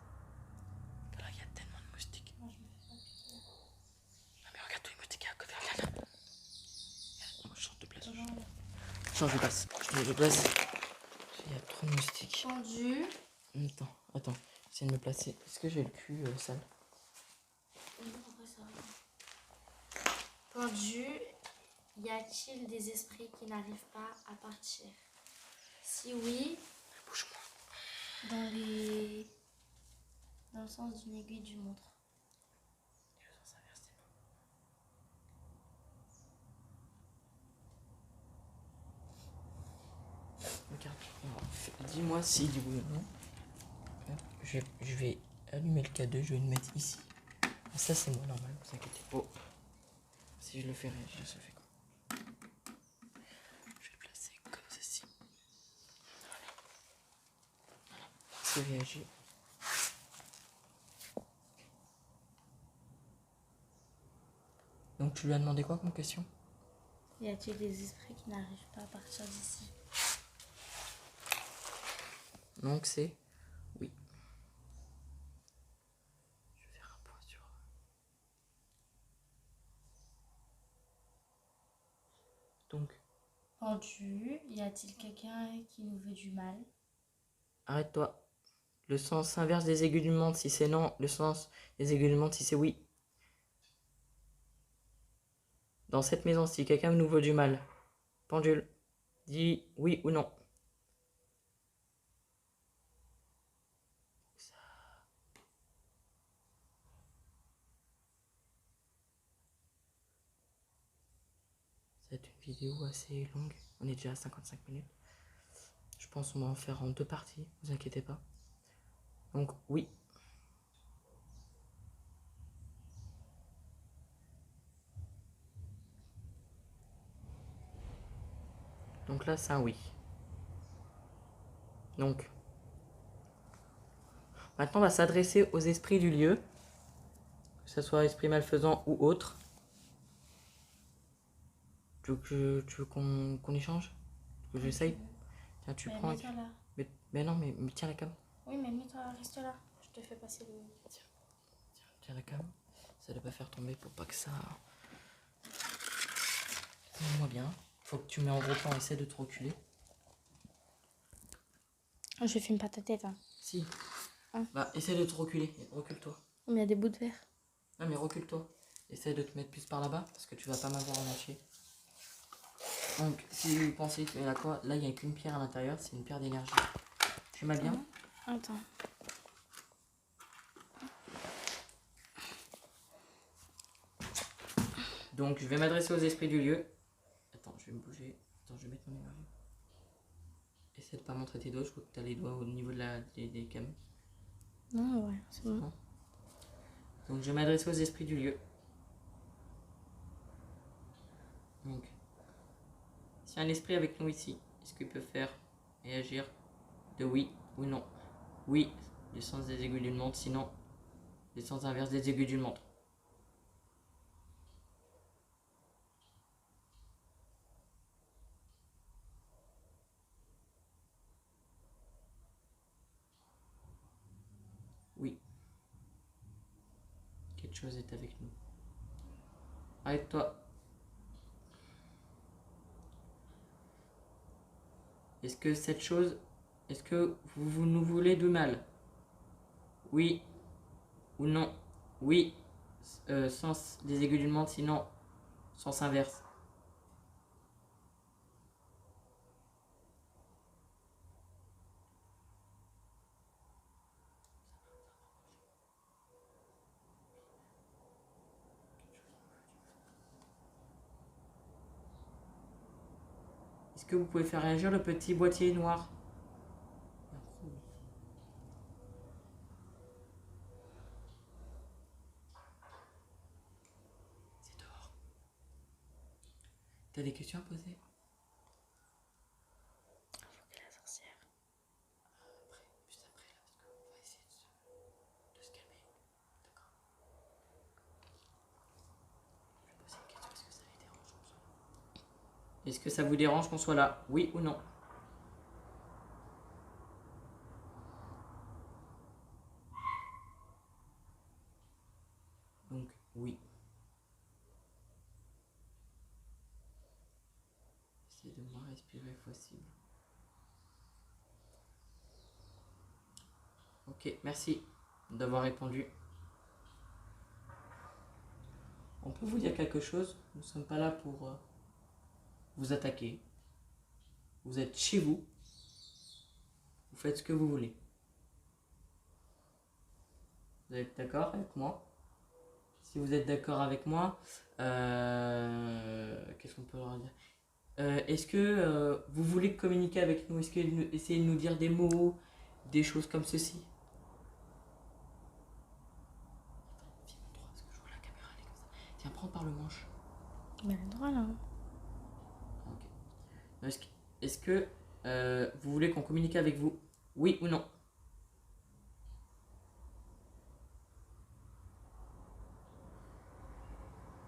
Là, il y a tellement de moustiques. Moi, je me fais pas piquer. Ah, mais regarde tous les moustiques à côté, regarde. Moi, je change de place. Comment? Change de place. Change de place. Il y a trop de moustiques. Pendu. Attends. J'essaie de me placer. Est-ce que j'ai le cul sale? Pendu, y a-t-il des esprits qui n'arrivent pas à partir? Si oui, Bouge-moi. dans le sens d'une aiguille d'une montre. Regarde. Dis-moi si du oui ou non. Je vais allumer le K2, je vais le mettre ici. Ça c'est moi normal, vous inquiétez pas. Oh. Si je le fais réagir, ça fait quoi? Je vais le placer comme ceci. Voilà. C'est réagi. Donc tu lui as demandé quoi comme question? Y a-t-il des esprits qui n'arrivent pas à partir d'ici? Donc c'est oui. Je vais faire un point sur... Donc... Pendu, y a-t-il quelqu'un qui nous veut du mal? Arrête-toi. Le sens inverse des aiguilles d'une montre si c'est non. Le sens des aiguilles d'une montre si c'est oui. Dans cette maison, si quelqu'un nous veut du mal. Pendule. Dis oui ou non. Ça va être une vidéo assez longue. On est déjà à 55 minutes. Je pense qu'on va en faire en 2 parties, vous inquiétez pas. Donc oui. Donc là c'est un oui. Donc maintenant on va s'adresser aux esprits du lieu. Que ce soit esprit malfaisant ou autre. Tu veux qu'on échange? Que j'essaye? Tiens, tu prends. Mets-toi là. Mais non, mais tiens la cam. Oui, mais mets-toi, reste là. Je te fais passer le. Tiens la cam. Ça ne va pas faire tomber pour pas que ça. Moi bien. Faut que tu mets en gros plan, essaie de te reculer. Je filme pas ta tête. Hein. Si. Hein? Bah, essaie de te reculer. Recule-toi. Mais il y a des bouts de verre. Non, mais recule-toi. Essaie de te mettre plus par là-bas parce que tu vas pas m'avoir en entier. Donc, si vous pensez qu'il y a quoi, là il n'y a qu'une pierre à l'intérieur, c'est une pierre d'énergie. Tu m'as bien? Attends. Donc, je vais m'adresser aux esprits du lieu. Attends, je vais me bouger. Attends, je vais mettre mon énergie. Essaie de pas montrer tes doigts, je vois que tu as les doigts au niveau de des cams. Non, ouais, c'est bon. Donc, je vais m'adresser aux esprits du lieu. Donc, si un esprit avec nous ici, est-ce qu'il peut faire et agir de oui ou non? Oui, le sens des aiguilles d'une montre, sinon, le sens inverse des aiguilles d'une montre. Oui. Quelque chose est avec nous. Arrête-toi. Est-ce que cette chose, est-ce que vous nous voulez de mal? Oui ou non? Oui, sens des aiguilles d'une montre, sinon, sens inverse. Est-ce que vous pouvez faire réagir le petit boîtier noir? C'est dehors. T'as des questions à poser? La sorcière. Après, juste après, là, parce qu'on va essayer de se calmer. D'accord. Je vais poser une question, est-ce que ça les dérange qu'on soit là? Est-ce que ça vous dérange qu'on soit là? Oui ou non? Donc, oui. Essayez de moins respirer possible. Ok, merci d'avoir répondu. On peut vous dire quelque chose? Nous ne sommes pas là pour vous attaquer. Vous êtes chez vous. Vous faites ce que vous voulez. Vous êtes d'accord avec moi? Si vous êtes d'accord avec moi, qu'est-ce qu'on peut leur dire? Est-ce que vous voulez communiquer avec nous? Est-ce que essayez de nous dire des mots, des choses comme ceci? Filme-toi, parce que je vois la caméra, elle est comme ça. Tiens, prends par le manche. Mais elle a le droit là. Ok. Est-ce que vous voulez qu'on communique avec vous? Oui ou non?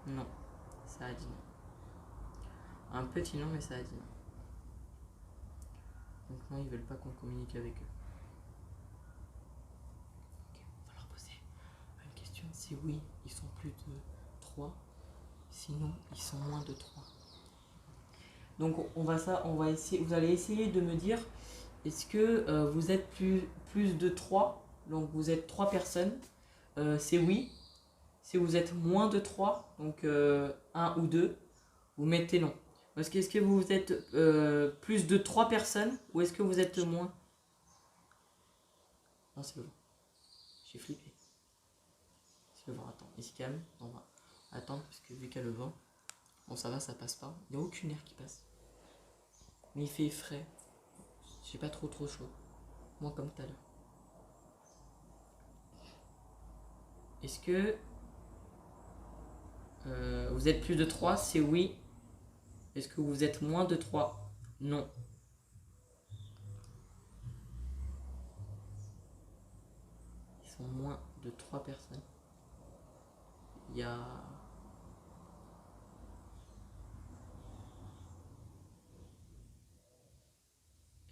Non. Ça a dit non. Un petit non, mais ça a dit non. Donc non, ils veulent pas qu'on communique avec eux. Ok, on va leur poser une question. Si oui, ils sont plus de 3. Sinon, ils sont moins de 3. Donc on va essayer. Vous allez essayer de me dire, est-ce que vous êtes plus de 3? Donc vous êtes 3 personnes. C'est oui. Si vous êtes moins de 3, donc 1 ou 2, vous mettez non. Est-ce que vous êtes plus de 3 personnes ou est-ce que vous êtes moins? Non, c'est le vent. J'ai flippé. C'est le vent, attends, il se calme. On va attendre parce que vu qu'il y a le vent, Bon, ça va, ça passe pas. Il n'y a aucune air qui passe. Mais il fait frais. J'ai pas trop chaud. Moi, comme tout à l'heure. Est-ce que vous êtes plus de 3? C'est oui. Est-ce que vous êtes moins de 3? Non. Ils sont moins de 3 personnes. Il y a...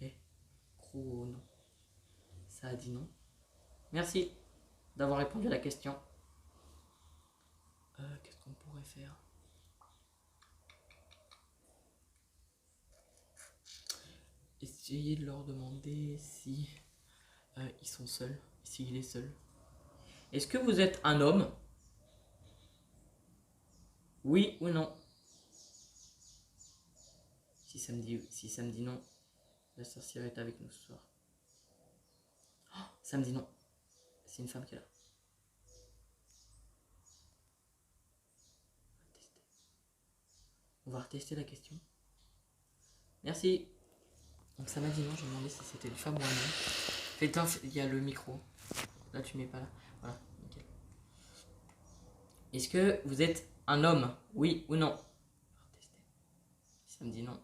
Eh, gros non. Ça a dit non. Merci d'avoir répondu à la question. Qu'est-ce qu'on pourrait faire? Essayez de leur demander si ils sont seuls, s'il est seul. Est-ce que vous êtes un homme? Oui ou non? Si ça me dit non, la sorcière est avec nous ce soir. Oh, ça me dit non. C'est une femme qui est là. On va retester la question. Merci. Donc ça m'a dit non, j'ai demandé si c'était une femme ou un homme. Fais attention, il y a le micro. Là tu mets pas là. Voilà, nickel. Est-ce que vous êtes un homme? Oui ou non? On va retester. Si ça me dit non.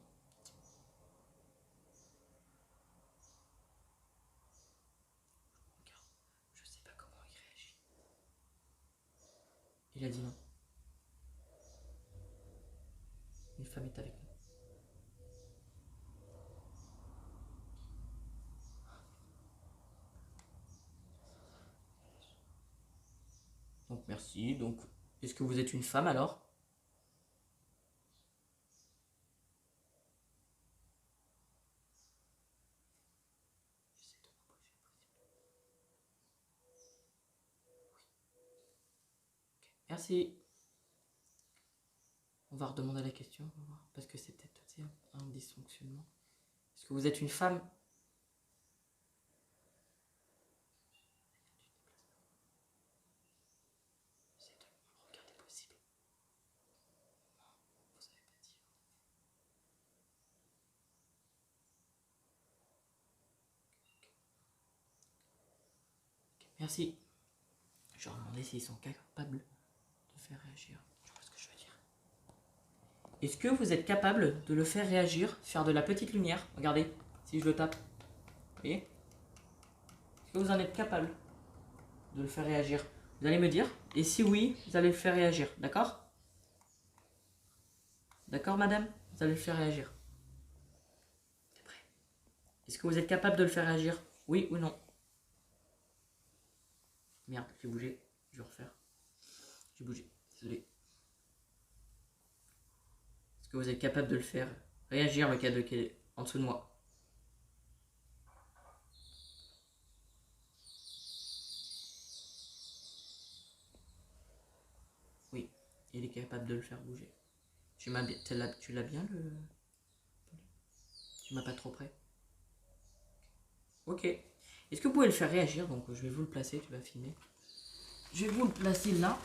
Je sais pas comment il réagit. Il a dit non. Une femme est avec nous. Donc merci. Donc est-ce que vous êtes une femme alors? Merci. On va redemander la question, on va voir, parce que c'est peut-être un dysfonctionnement. Est-ce que vous êtes une femme? C'est de me regarder possible. Non, vous avez pas dit. Okay. Merci. Je leur demandais s'ils sont capables de faire réagir. Je vois ce que je veux dire. Est-ce que vous êtes capable de le faire réagir, faire de la petite lumière? Regardez, si je le tape. Vous voyez? Est-ce que vous en êtes capable de le faire réagir? Vous allez me dire. Et si oui, vous allez le faire réagir. D'accord? D'accord, madame? Vous allez le faire réagir. C'est prêt. Est-ce que vous êtes capable de le faire réagir? Oui ou non? Merde, j'ai bougé. Je vais refaire. J'ai bougé. Désolé. Est-ce que vous êtes capable de le faire réagir, le cadeau qui est en dessous de moi? Oui, il est capable de le faire bouger. Tu l'as bien le... Tu m'as pas trop près? Ok. Est-ce que vous pouvez le faire réagir? Donc je vais vous le placer, tu vas filmer. Je vais vous le placer là.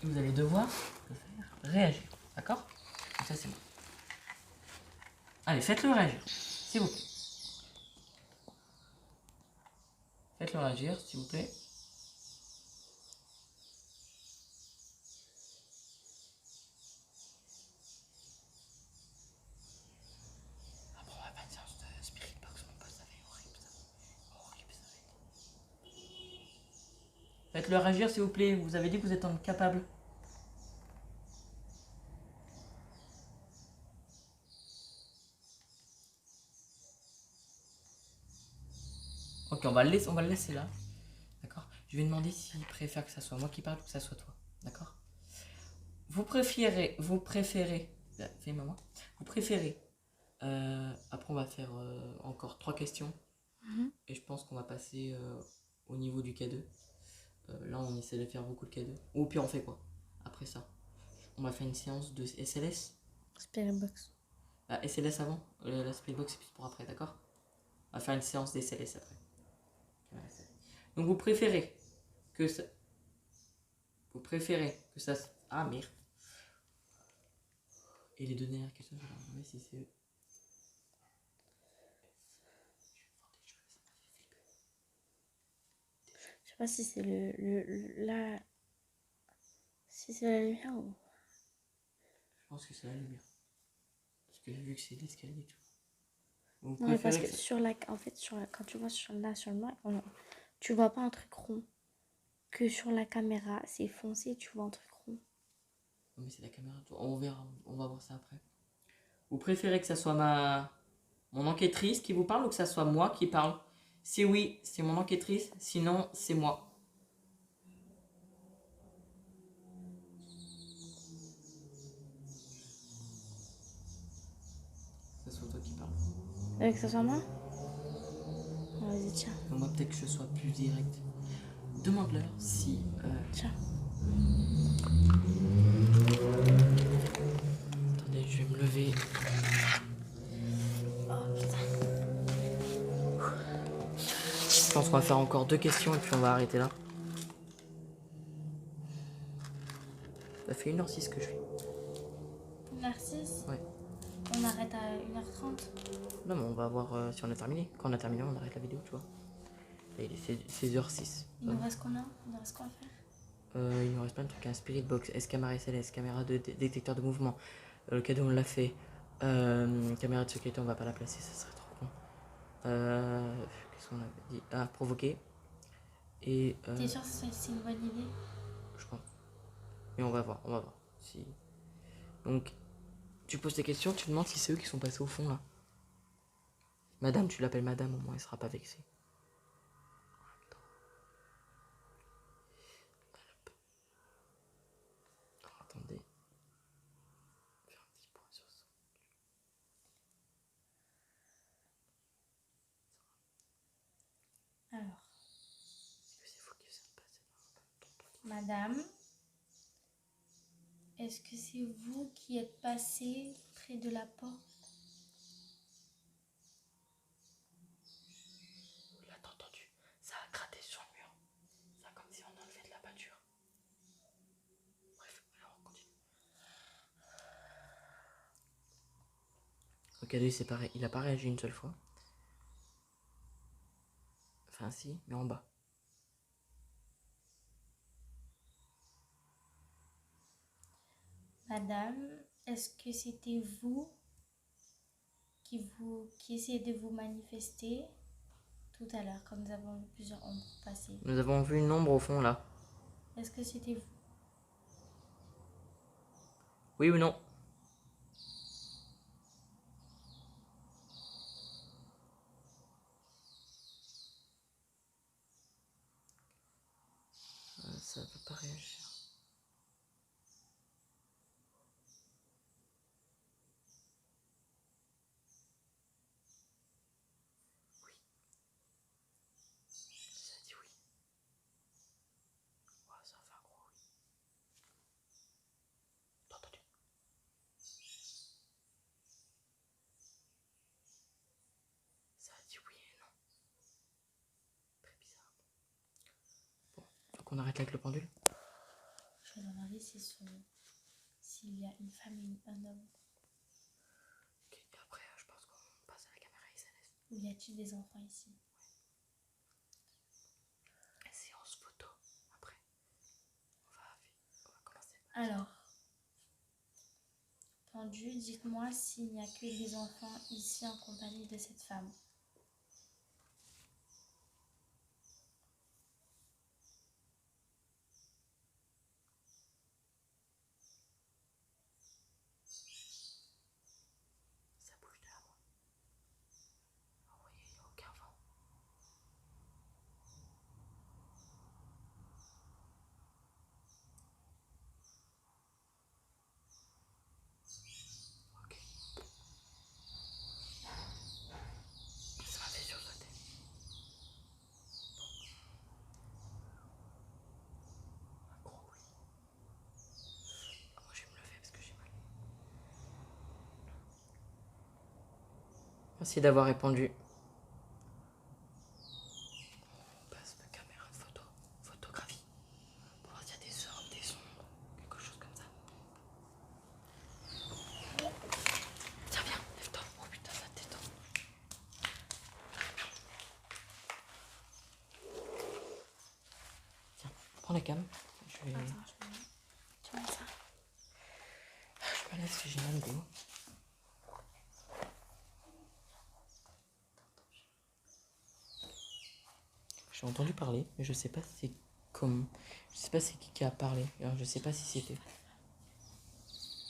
Et vous allez devoir le faire réagir. D'accord? Donc ça c'est bon. Allez, faites-le réagir. S'il vous plaît. Faites-le réagir, s'il vous plaît. Après, on va pas une séance de Spirit Box, mon pote, ça fait horrible ça. Horrible ça va être. Faites-le réagir, s'il vous plaît. Vous avez dit que vous êtes incapable. Ok, on va le laisser là. D'accord? Je vais demander s'il préfère que ça soit moi qui parle ou que ça soit toi. D'accord? Vous préférez, fais-moi moi. Vous préférez, après on va faire encore 3 questions. Et je pense qu'on va passer au niveau du K2. Là on essaie de faire beaucoup de K2. Ou puis on fait quoi? Après ça, on va faire une séance de SLS. Spirit Box. SLS avant, la Spirit Box c'est plus pour après, d'accord? On va faire une séance d'SLS après. Donc vous préférez que ça... Ah merde. Et les deux dernières questions, je vais leur demander si c'est eux. Je sais pas si c'est la... Si c'est la lumière ou... Je pense que c'est la lumière. Parce que vu que c'est l'escalier, tu vois. Vous Non, mais parce préférez que que ça... sur la... En fait, quand tu vois sur le noir, tu vois pas un truc rond. Que sur la caméra, c'est foncé, tu vois un truc rond. Non, mais c'est la caméra. On verra, on va voir ça après. Vous préférez que ça soit mon enquêtrice qui vous parle ou que ça soit moi qui parle? Si oui, c'est mon enquêtrice. Sinon, c'est moi. Que ça soit toi qui parle. Que ça soit moi? Vas-y, tiens. Donc moi, peut-être que je sois plus direct. Demande-leur si... Tiens. Attendez, je vais me lever. Oh putain. Je pense qu'on va faire encore 2 questions et puis on va arrêter là. Ça fait 1h06 que je fais. 1h06? Ouais. On arrête à 1h30? Non, mais on va voir si on a terminé. Quand on a terminé, on arrête la vidéo, tu vois. Et il est 16h06. Il nous reste combien? Il nous reste quoi à faire? Il nous reste plein de trucs. Un Spirit Box, S-Camera SLS, caméra de détecteur de mouvement. Le cadeau, on l'a fait. Caméra de sécurité, on va pas la placer, ça serait trop con. Qu'est-ce qu'on avait dit? Ah, provoquer. Et. T'es sûr que c'est une bonne idée? Je pense. Mais on va voir, on va voir. Si... Donc, tu poses tes questions, tu demandes si c'est eux qui sont passés au fond là. Madame, tu l'appelles madame, au moins elle sera pas vexée. Alors, attendez. Faire un petit point sur ça. Alors, Est-ce que c'est vous qui vous êtes passé madame, est-ce que c'est vous qui êtes passé près de la porte? Là, t'as entendu? Ça a gratté sur le mur. Ça comme si on enlevait de la peinture. Bref, alors on continue. Ok, lui c'est pareil, il a pas réagi une seule fois. Enfin si, mais en bas. Madame, est-ce que c'était vous qui essayez de vous manifester tout à l'heure, quand nous avons vu plusieurs ombres passer? Nous avons vu une ombre au fond là. Est-ce que c'était vous? Oui ou non? Ça veut pas réagir. Oui. Ça dit oui. Ouais, ça fait un gros oui. T'as entendu? Ça a dit oui et non. Très bizarre. Bon, donc on arrête là avec le pendule. Je vais demander s'il y a une femme et un homme. Ok, et après je pense qu'on passe à la caméra SLS. Ou y a-t-il des enfants ici? Séance photo. Après, on va commencer. Alors, pendu, dites-moi s'il n'y a que des enfants ici en compagnie de cette femme. Ça bouge de là-bas. Ah oui, il n'y a aucun vent. Ok. Ça m'a fait sursauter. Un gros oui. Ah, moi je vais me lever parce que j'ai mal. Merci d'avoir répondu. On passe ma caméra de photographie. Pour voir s'il y a des ombres, des ombres, quelque chose comme ça. prends la cam. Je vais... Attends, je me mets. Tu mets ça. Je me laisse, j'ai mal au dos. J'ai entendu parler, mais je sais pas si c'est comme... Je sais pas c'est qui a parlé. Alors, je sais pas si c'était...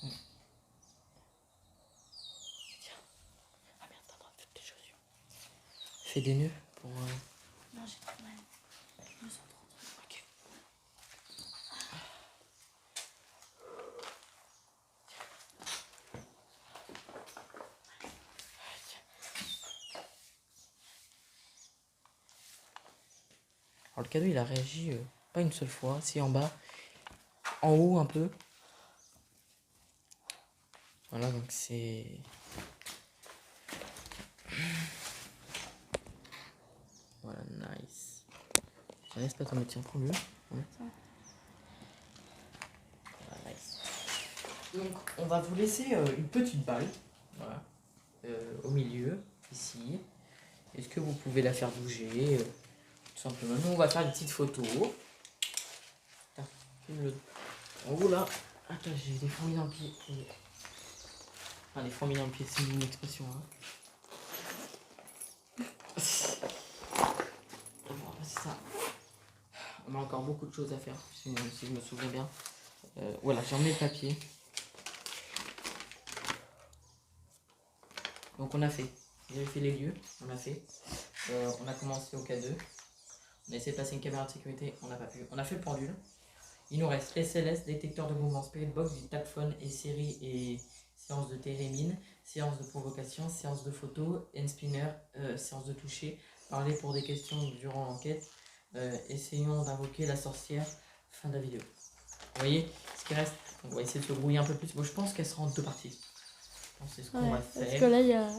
Ouais. Tiens. Ah merde, t'as en train de faire tes chaussures. Fais des nœuds pour... Non, j'ai trop mal. Je me sens trop trop. Ok. Alors le cadeau il a réagi pas une seule fois, si en bas, en haut un peu. Voilà donc c'est... Voilà, nice. Laisse pas tomber, tiens, prends-le. Ouais. Voilà, nice. Donc on va vous laisser une petite balle, voilà, au milieu, ici. Est-ce que vous pouvez la faire bouger tout simplement. Nous on va faire une petite photo. Tiens, filme-le. En haut là, attends, j'ai des fourmis dans le pied. Enfin, des fourmis dans le pied, c'est une expression. Hein. Voilà, c'est ça. On a encore beaucoup de choses à faire, si je me souviens bien. Voilà, j'ai emmené le papier. Donc on a fait. J'ai fait les lieux, on a fait. On a commencé au K2. On a essayé de passer une caméra de sécurité, on n'a pas pu. On a fait le pendule. Il nous reste SLS, détecteur de mouvement, Spirit Box, du tacphone et série et séance de télémine, séance de provocation, séance de photo, hand spinner, séance de toucher, parler pour des questions durant l'enquête, essayons d'invoquer la sorcière, fin de la vidéo. Vous voyez ce qui reste. On va essayer de se brouiller un peu plus. Bon, je pense qu'elle sera en 2 parties. Je pense que c'est ce qu'on va faire. Parce que là, il y a...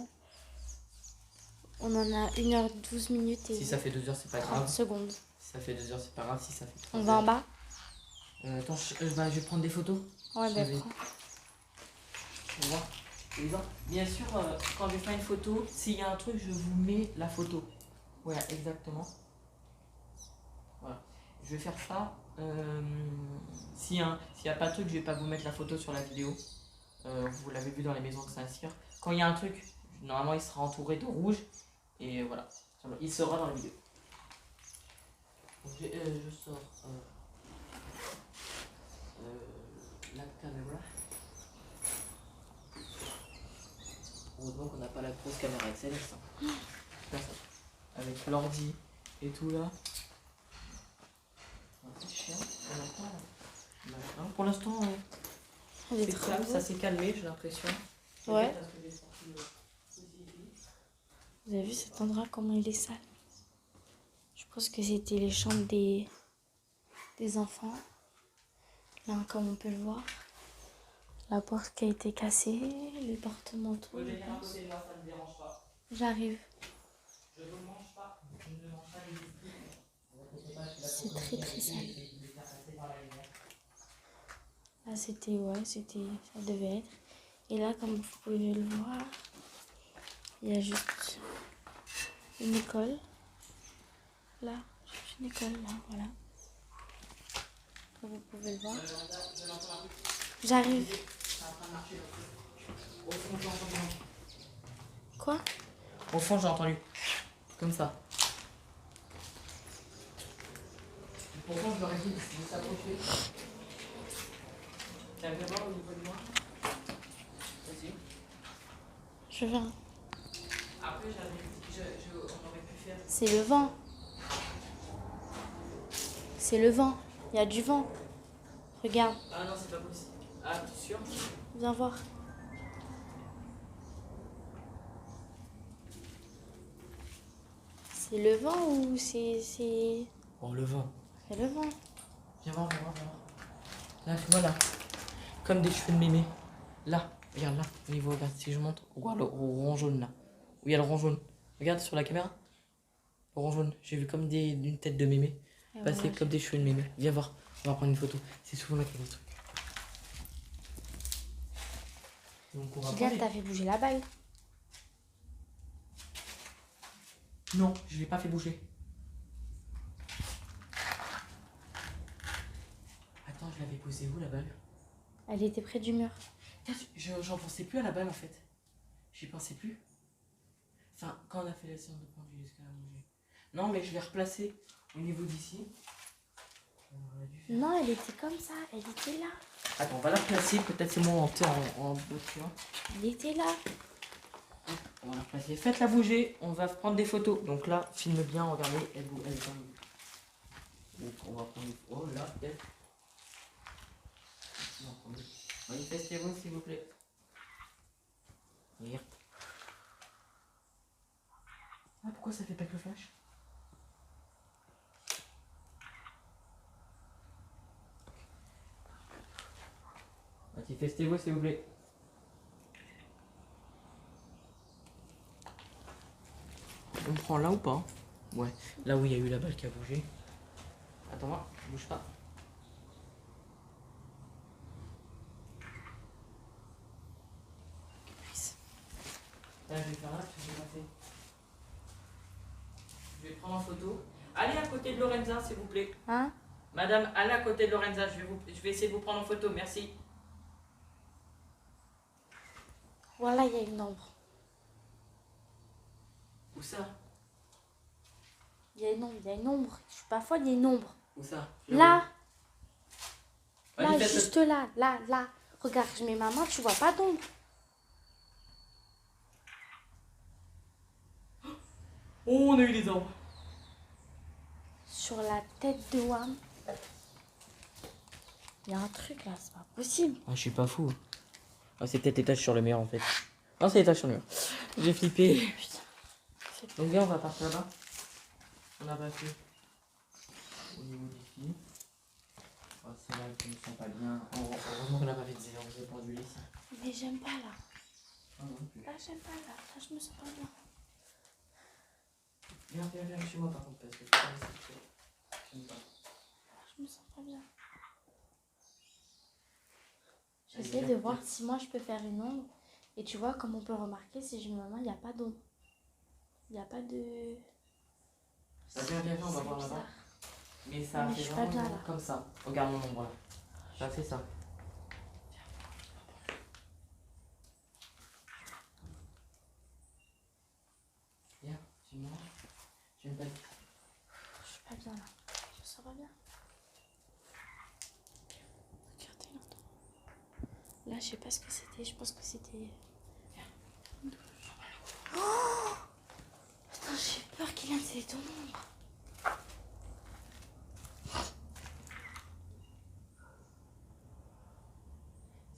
On en a 1h12 minutes et Si ça fait 2 heures, c'est pas 30 grave. secondes. Si ça fait 2 heures, c'est pas grave. Si ça fait 3 On heures. va en bas. Attends, je vais prendre des photos. Ouais, Je bah, vais- prends. Pour voir. Bien sûr, quand je vais faire une photo, s'il y a un truc, je vous mets la photo. Voilà, exactement. Voilà. Je vais faire ça. S'il y a pas de truc, je vais pas vous mettre la photo sur la vidéo. Vous l'avez vu dans les maisons de Saint-Cyr. Quand il y a un truc, normalement il sera entouré de rouge. Et voilà. Il sera dans la vidéo. Donc, je sors la caméra. Heureusement qu'on n'a pas la grosse caméra XLS. Hein. Avec l'ordi et tout là. C'est chiant. Pour l'instant, Elle est c'est trop calme, beau. ça s'est calmé, j'ai l'impression. Ouais. Vous avez vu cet endroit, comment il est sale? Je pense que c'était les chambres des enfants. Là, comme on peut le voir. La porte qui a été cassée, les porte-manteaux. Je vais venir à côté de moi, ça ne me dérange pas. J'arrive. Je ne mange pas. Je ne mange pas les biscuits. C'est très très sale. Là, c'était, ça devait être. Et là, comme vous pouvez le voir, il y a juste une école. Là, juste une école, là, voilà. Comme vous pouvez le voir. J'arrive. Quoi? Au fond, j'ai entendu. Comme ça. Pourtant, je leur ai dit de s'approcher. T'as vu voir au niveau de moi? Vas-y. Je viens. Après, on aurait pu faire. C'est le vent. C'est le vent. Il y a du vent. Regarde. Ah non, c'est pas possible. Ah, t'es sûr? Viens voir. C'est le vent ou c'est... Oh, le vent. C'est le vent. Viens voir, viens voir, viens voir. Là, tu vois là. Comme des cheveux de mémé. Là, regarde là. Au niveau, regarde, si je montre. Regarde le rond jaune là. Où il y a le rond jaune. Regarde sur la caméra. Le rond jaune. J'ai vu comme une tête de mémé. Et Passer voilà. comme des cheveux de mémé. Viens voir. On va prendre une photo. C'est souvent là qu'il y a des trucs. Donc on va Regarde, prendre. t'as fait bouger la balle. Non, je l'ai pas fait bouger. l'avais posée où la balle? Elle était près du mur. J'en pensais plus à la balle en fait. J'y pensais plus. Enfin, quand on a fait la séance de pendule, est-ce qu'elle a bougé? Non, mais je l'ai replacée au niveau d'ici. On aurait dû faire- Non, elle était comme ça. Elle était là. Attends, on va la replacer. Peut-être c'est moi en bout, tu vois. Elle était là. On va la replacer. Faites-la bouger. On va prendre des photos. Donc là, filme bien. Regardez, elle bouge. Elle bouge. Donc on va prendre. Oh là, elle. Manifestez-vous s'il vous plaît. Merde. Ah, pourquoi ça fait pas que le flash? Manifestez-vous s'il vous plaît. On prend là ou pas? Ouais, là où il y a eu la balle qui a bougé. Attends-moi, bouge pas. Là, je vais faire là, parce que j'ai pas fait. Je vais prendre en photo. Allez à côté de Lorenza, s'il vous plaît. Hein? Madame, allez à côté de Lorenza, je vais essayer de vous prendre en photo, merci. Voilà, il y a une ombre. Où ça? Il y a une ombre, il y a une ombre. Je suis pas folle, il y a une ombre. Où ça? Là, Vas-y, là, faites- juste là, là, là. Regarde, je mets ma main, tu vois pas d'ombre. Oh, on a eu des ombres. Sur la tête de Wam. Il y a un truc là, c'est pas possible. Ah, je suis pas fou. Ah, c'est peut-être les taches sur le mur en fait. Non, c'est les taches sur le mur. J'ai flippé. Putain. Donc, bien, on va partir là. On a battu au niveau des filles. Oh, c'est là qui ne sont pas bien. Heureusement qu'on n'a pas fait de zéro, j'ai pendu ici. Mais j'aime pas là. Ah non plus. Là, j'aime pas là. Là, je me sens pas bien. Viens chez moi par contre, parce que j'aime pas. Là, je me sens pas bien. J'essaie de voir si moi je peux faire une ombre. Et tu vois, comme on peut remarquer, si je mets ma main, il n'y a pas d'ombre. Il n'y a pas de. Viens, on va C'est voir là-bas. bizarre. Mais ça Mais fait je suis pas vraiment bien, là. comme ça. Regarde mon ombre là. Ça fait ça. Viens, suis-moi. J'aime pas. Je suis pas bien là. Je me sens pas bien. Regardez là. Là, je sais pas ce que c'était. Je pense que c'était. Oh putain, j'ai peur qu'il y ait un de ces ombres.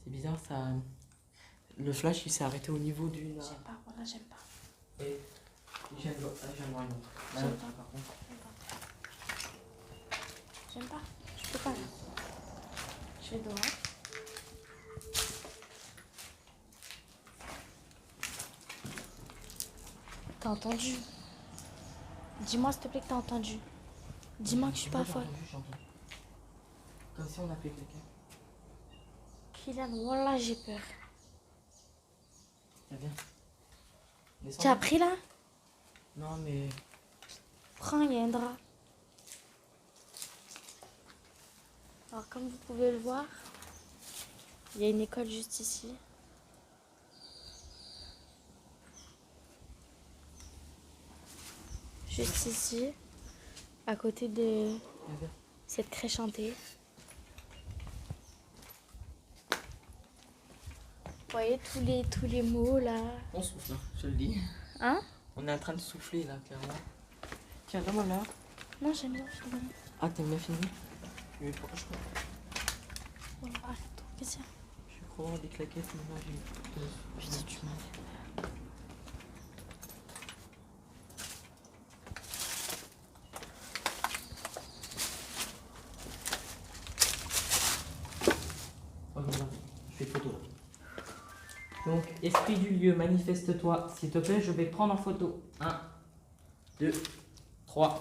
C'est bizarre ça. Le flash il s'est arrêté au niveau du. J'aime pas, voilà, j'aime pas. Et j'aime voir une autre. Là, J'aime pas. par contre. J'aime pas. Je peux pas là. Je vais dehors. T'as entendu? Dis-moi s'il te plaît que t'as entendu. Dis-moi que je suis pas folle. Comme si on appelait quelqu'un. Kylian, voilà, j'ai peur. Tiens, viens. Descends. Tu as pris là? Non, mais. Prends, il y a un drap. Alors, comme vous pouvez le voir, il y a une école juste ici. Juste ici, à côté de Viens. cette crèche hantée. Vous voyez tous les mots là. On souffle, hein, je te le dis. Hein? On est en train de souffler là, clairement. Tiens, donne-moi là. Non, j'aime bien filmer. Ah, t'aimes bien filmer? Je crois Bon, arrête-toi, qu'est-ce qu'il y a? je crois avoir des claquettes, mais là j'ai. Putain, tu m'as. Oh, non, je fais photo là. Donc, esprit du lieu, manifeste-toi. S'il te plaît, je vais prendre en photo. 1, 2, 3.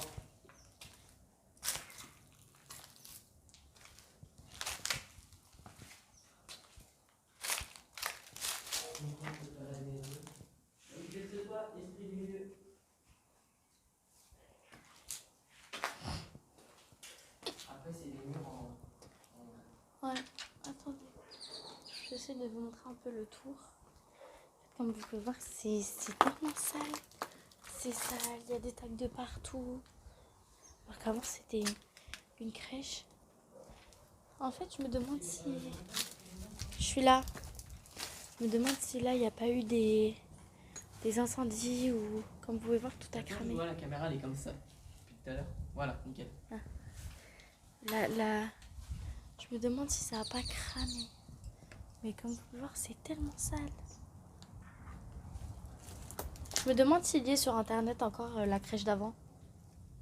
Manifeste-toi, esprit du lieu. Après, c'est des murs en. de vous montrer un peu le tour. Comme vous pouvez voir, c'est tellement sale. C'est sale, il y a des tags de partout. Alors qu'avant, c'était une crèche. En fait, je me demande si... Je suis là. Je me demande si là, il n'y a pas eu des incendies ou... Comme vous pouvez voir, tout a cramé. Voilà, la caméra, elle est comme ça. Depuis tout à l'heure. Voilà, nickel. Là, je me demande si ça n'a pas cramé. Mais comme vous pouvez voir, c'est tellement sale. Je me demande s'il y est sur internet encore la crèche d'avant.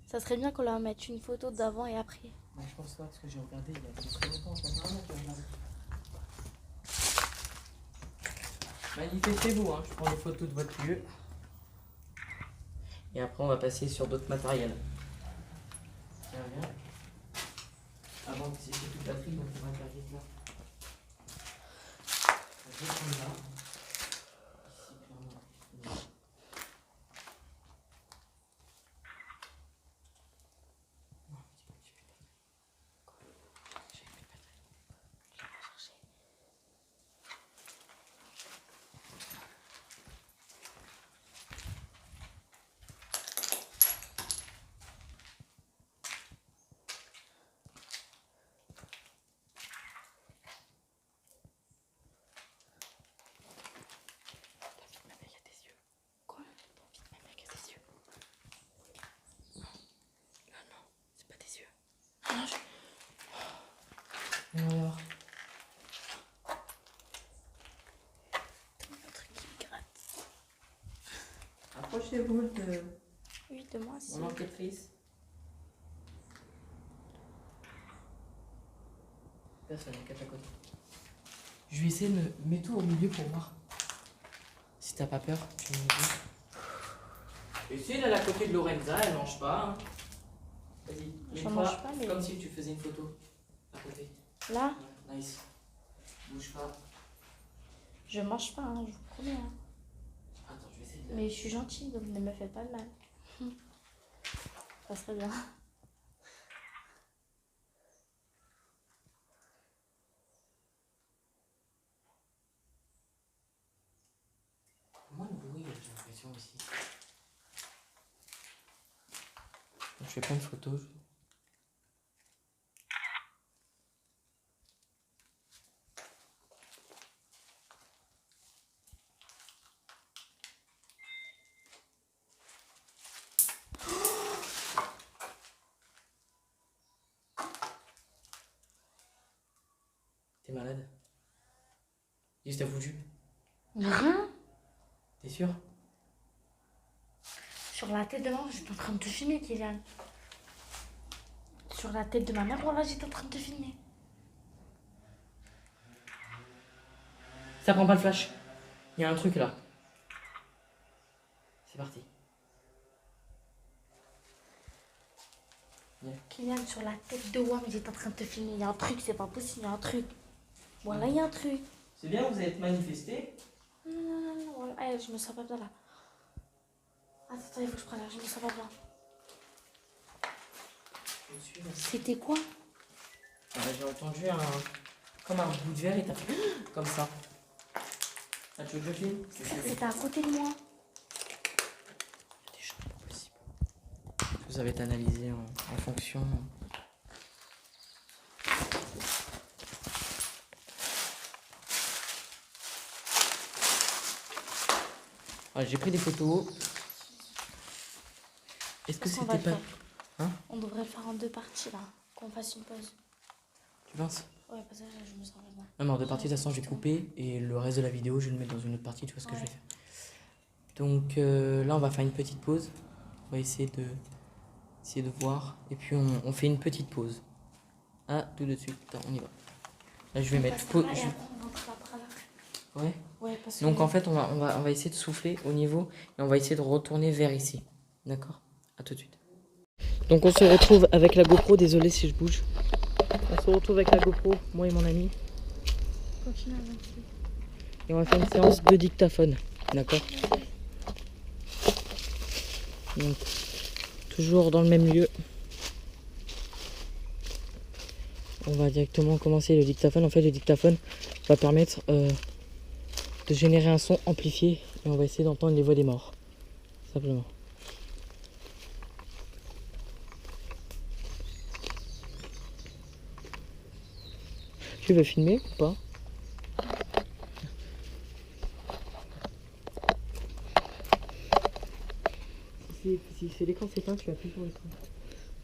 Ça serait bien qu'on leur mette une photo d'avant et après. Ouais, je pense pas, parce que j'ai regardé il y a très longtemps. Ça fait un an que j'ai regardé. Manifestez-vous, hein. Je prends des photos de votre lieu. Et après, on va passer sur d'autres matériels. Tiens, viens. Avant que c'est toute la batterie, donc on va faire vite là. Je vais prendre là. Ici, clairement. Non, j'ai plus de batterie. Quoi? J'ai plus de batterie. Je vais la chercher. Ma mec a des yeux. Quoi? Ma mec a des yeux. Non, c'est pas des yeux. Non, On va voir. un truc qui me gratte. Approchez-vous de Oui, de moi, si. mon enquêtrice. Personne, enquête à côté. Je vais essayer de me mettre tout au milieu pour voir. Si t'as pas peur, tu me dis. Essaye d'aller à côté de Lorenza, elle mange pas. Hein. Vas-y, Je mets-toi mange pas, mais- comme si tu faisais une photo à côté. Là, Ouais, nice. Bouge pas. je mange pas, hein, je vous promets. Hein. Attends, je vais essayer de. Mais je suis gentille, donc ne me faites pas de mal. Ça serait bien. Moins de bruit, j'ai l'impression aussi. Je fais pas une photo. T'es malade? Qu'est-ce que t'as foutu? Rien. T'es sûr? Sur la tête de maman, j'étais en train de te filmer, Kylian. Sur la tête de ma mère, voilà, j'étais en train de te filmer. Ça prend pas le flash. Il y a un truc là. C'est parti. Kylian, sur la tête de Wam, j'étais en train de te filmer. Il y a un truc, c'est pas possible, il y a un truc. Voilà, il y a un truc. C'est bien, vous êtes manifesté. Non, voilà. Eh, je me sens pas bien là. Attends, il faut que je prenne l'air, je me sens pas bien. Je suis là. C'était quoi? J'ai entendu comme un bout de verre et t'as fait comme ça. Ah, tu veux que je filme? C'était à côté de moi. Il y a des choses pas possibles. Vous avez été analysé en fonction. Voilà, j'ai pris des photos. Est-ce que Est-ce qu'on va c'était le pas. faire? Hein? On devrait le faire en deux parties là. Qu'on fasse une pause. Tu penses? Ouais, parce que là, je me sens pas bien. Non, mais en deux parties, de toute façon, je vais couper et le reste de la vidéo, je vais le mettre dans une autre partie. Tu vois ce que je vais Ouais. faire? Donc là, on va faire une petite pause. On va essayer de voir. Et puis, on fait une petite pause. Ah, tout de suite. Attends, on y va. Là, je vais mettre pause. Et après, on rentrera par là. Ouais. Ouais, parce que. Donc, en fait, on va essayer de souffler au niveau et on va essayer de retourner vers ici. D'accord? À tout de suite. Donc, on se retrouve avec la GoPro. Désolé si je bouge. On se retrouve avec la GoPro, moi et mon ami. Continue à avancer. Et on va faire une séance de dictaphone. D'accord? Donc, toujours dans le même lieu. On va directement commencer le dictaphone. En fait, le dictaphone va permettre de générer un son amplifié et on va essayer d'entendre les voix des morts. Simplement. Tu veux filmer ou pas? Si c'est l'écran s'éteint, tu appuies sur l'écran.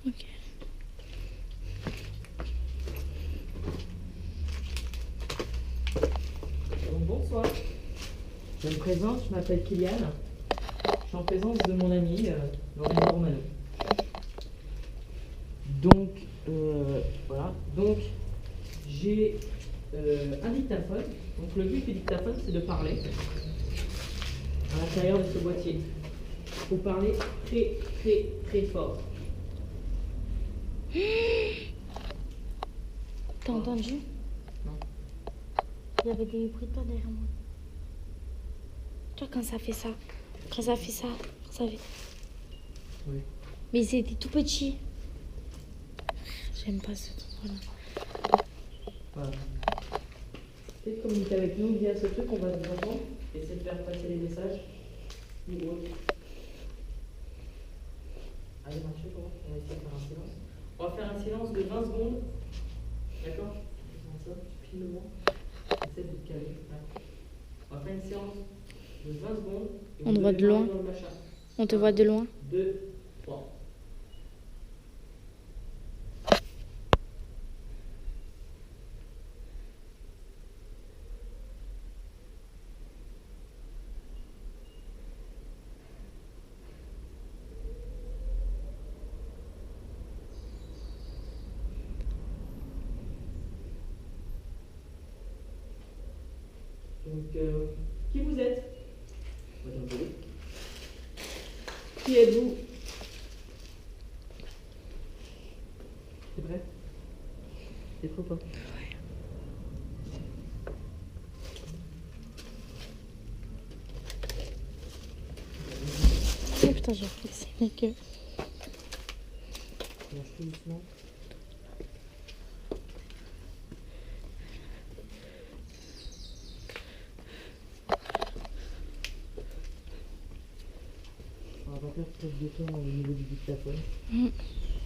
Ok. Donc bonsoir. Je me présente, je m'appelle Kylian. Je suis en présence de mon ami Laurent Romano. Donc voilà. Donc j'ai un dictaphone. Donc le but du dictaphone, c'est de parler à l'intérieur de ce boîtier. Il faut parler très très très fort. T'as entendu? Non. Il y avait des bruits de pas derrière moi. Tu vois, quand ça fait ça, quand ça fait ça, quand ça fait... Oui. Mais c'était tout petit. J'aime pas ce truc-là. Voilà. Essayez de communiquer avec nous via ce truc, on va vous entendre. Essayez de faire passer les messages. Ou autre. Allez, marchez, comment? On va essayer de faire un silence. On va faire un silence de 20 secondes. D'accord? Tu piles le vent. Essaye de te caler. On va faire une séance de 20 secondes. On te voit de loin. On te voit de loin. 2, 3. Donc, qui vous êtes? Qui êtes-vous? T'es prêt? T'es prêt ou pas? Oh putain, j'ai flexé la queue. Lâche tout doucement. On va pas faire trop de temps au niveau du dictaphone.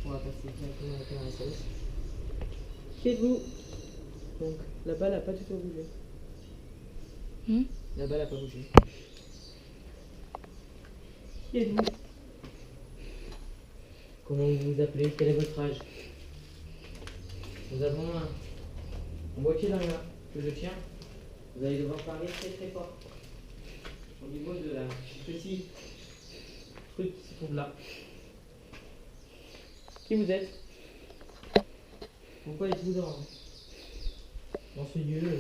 On va passer directement à la caméra SS. Qui êtes-vous? Donc la balle n'a pas du tout bougé. La balle n'a pas bougé. Qui êtes-vous? Comment vous vous appelez? Quel est votre âge? Nous avons un boîtier dans les mains que je tiens. Vous allez devoir parler très très fort. Au niveau de la petit truc qui se trouve là. Qui vous êtes? Pourquoi êtes-vous dans ce lieu? Là.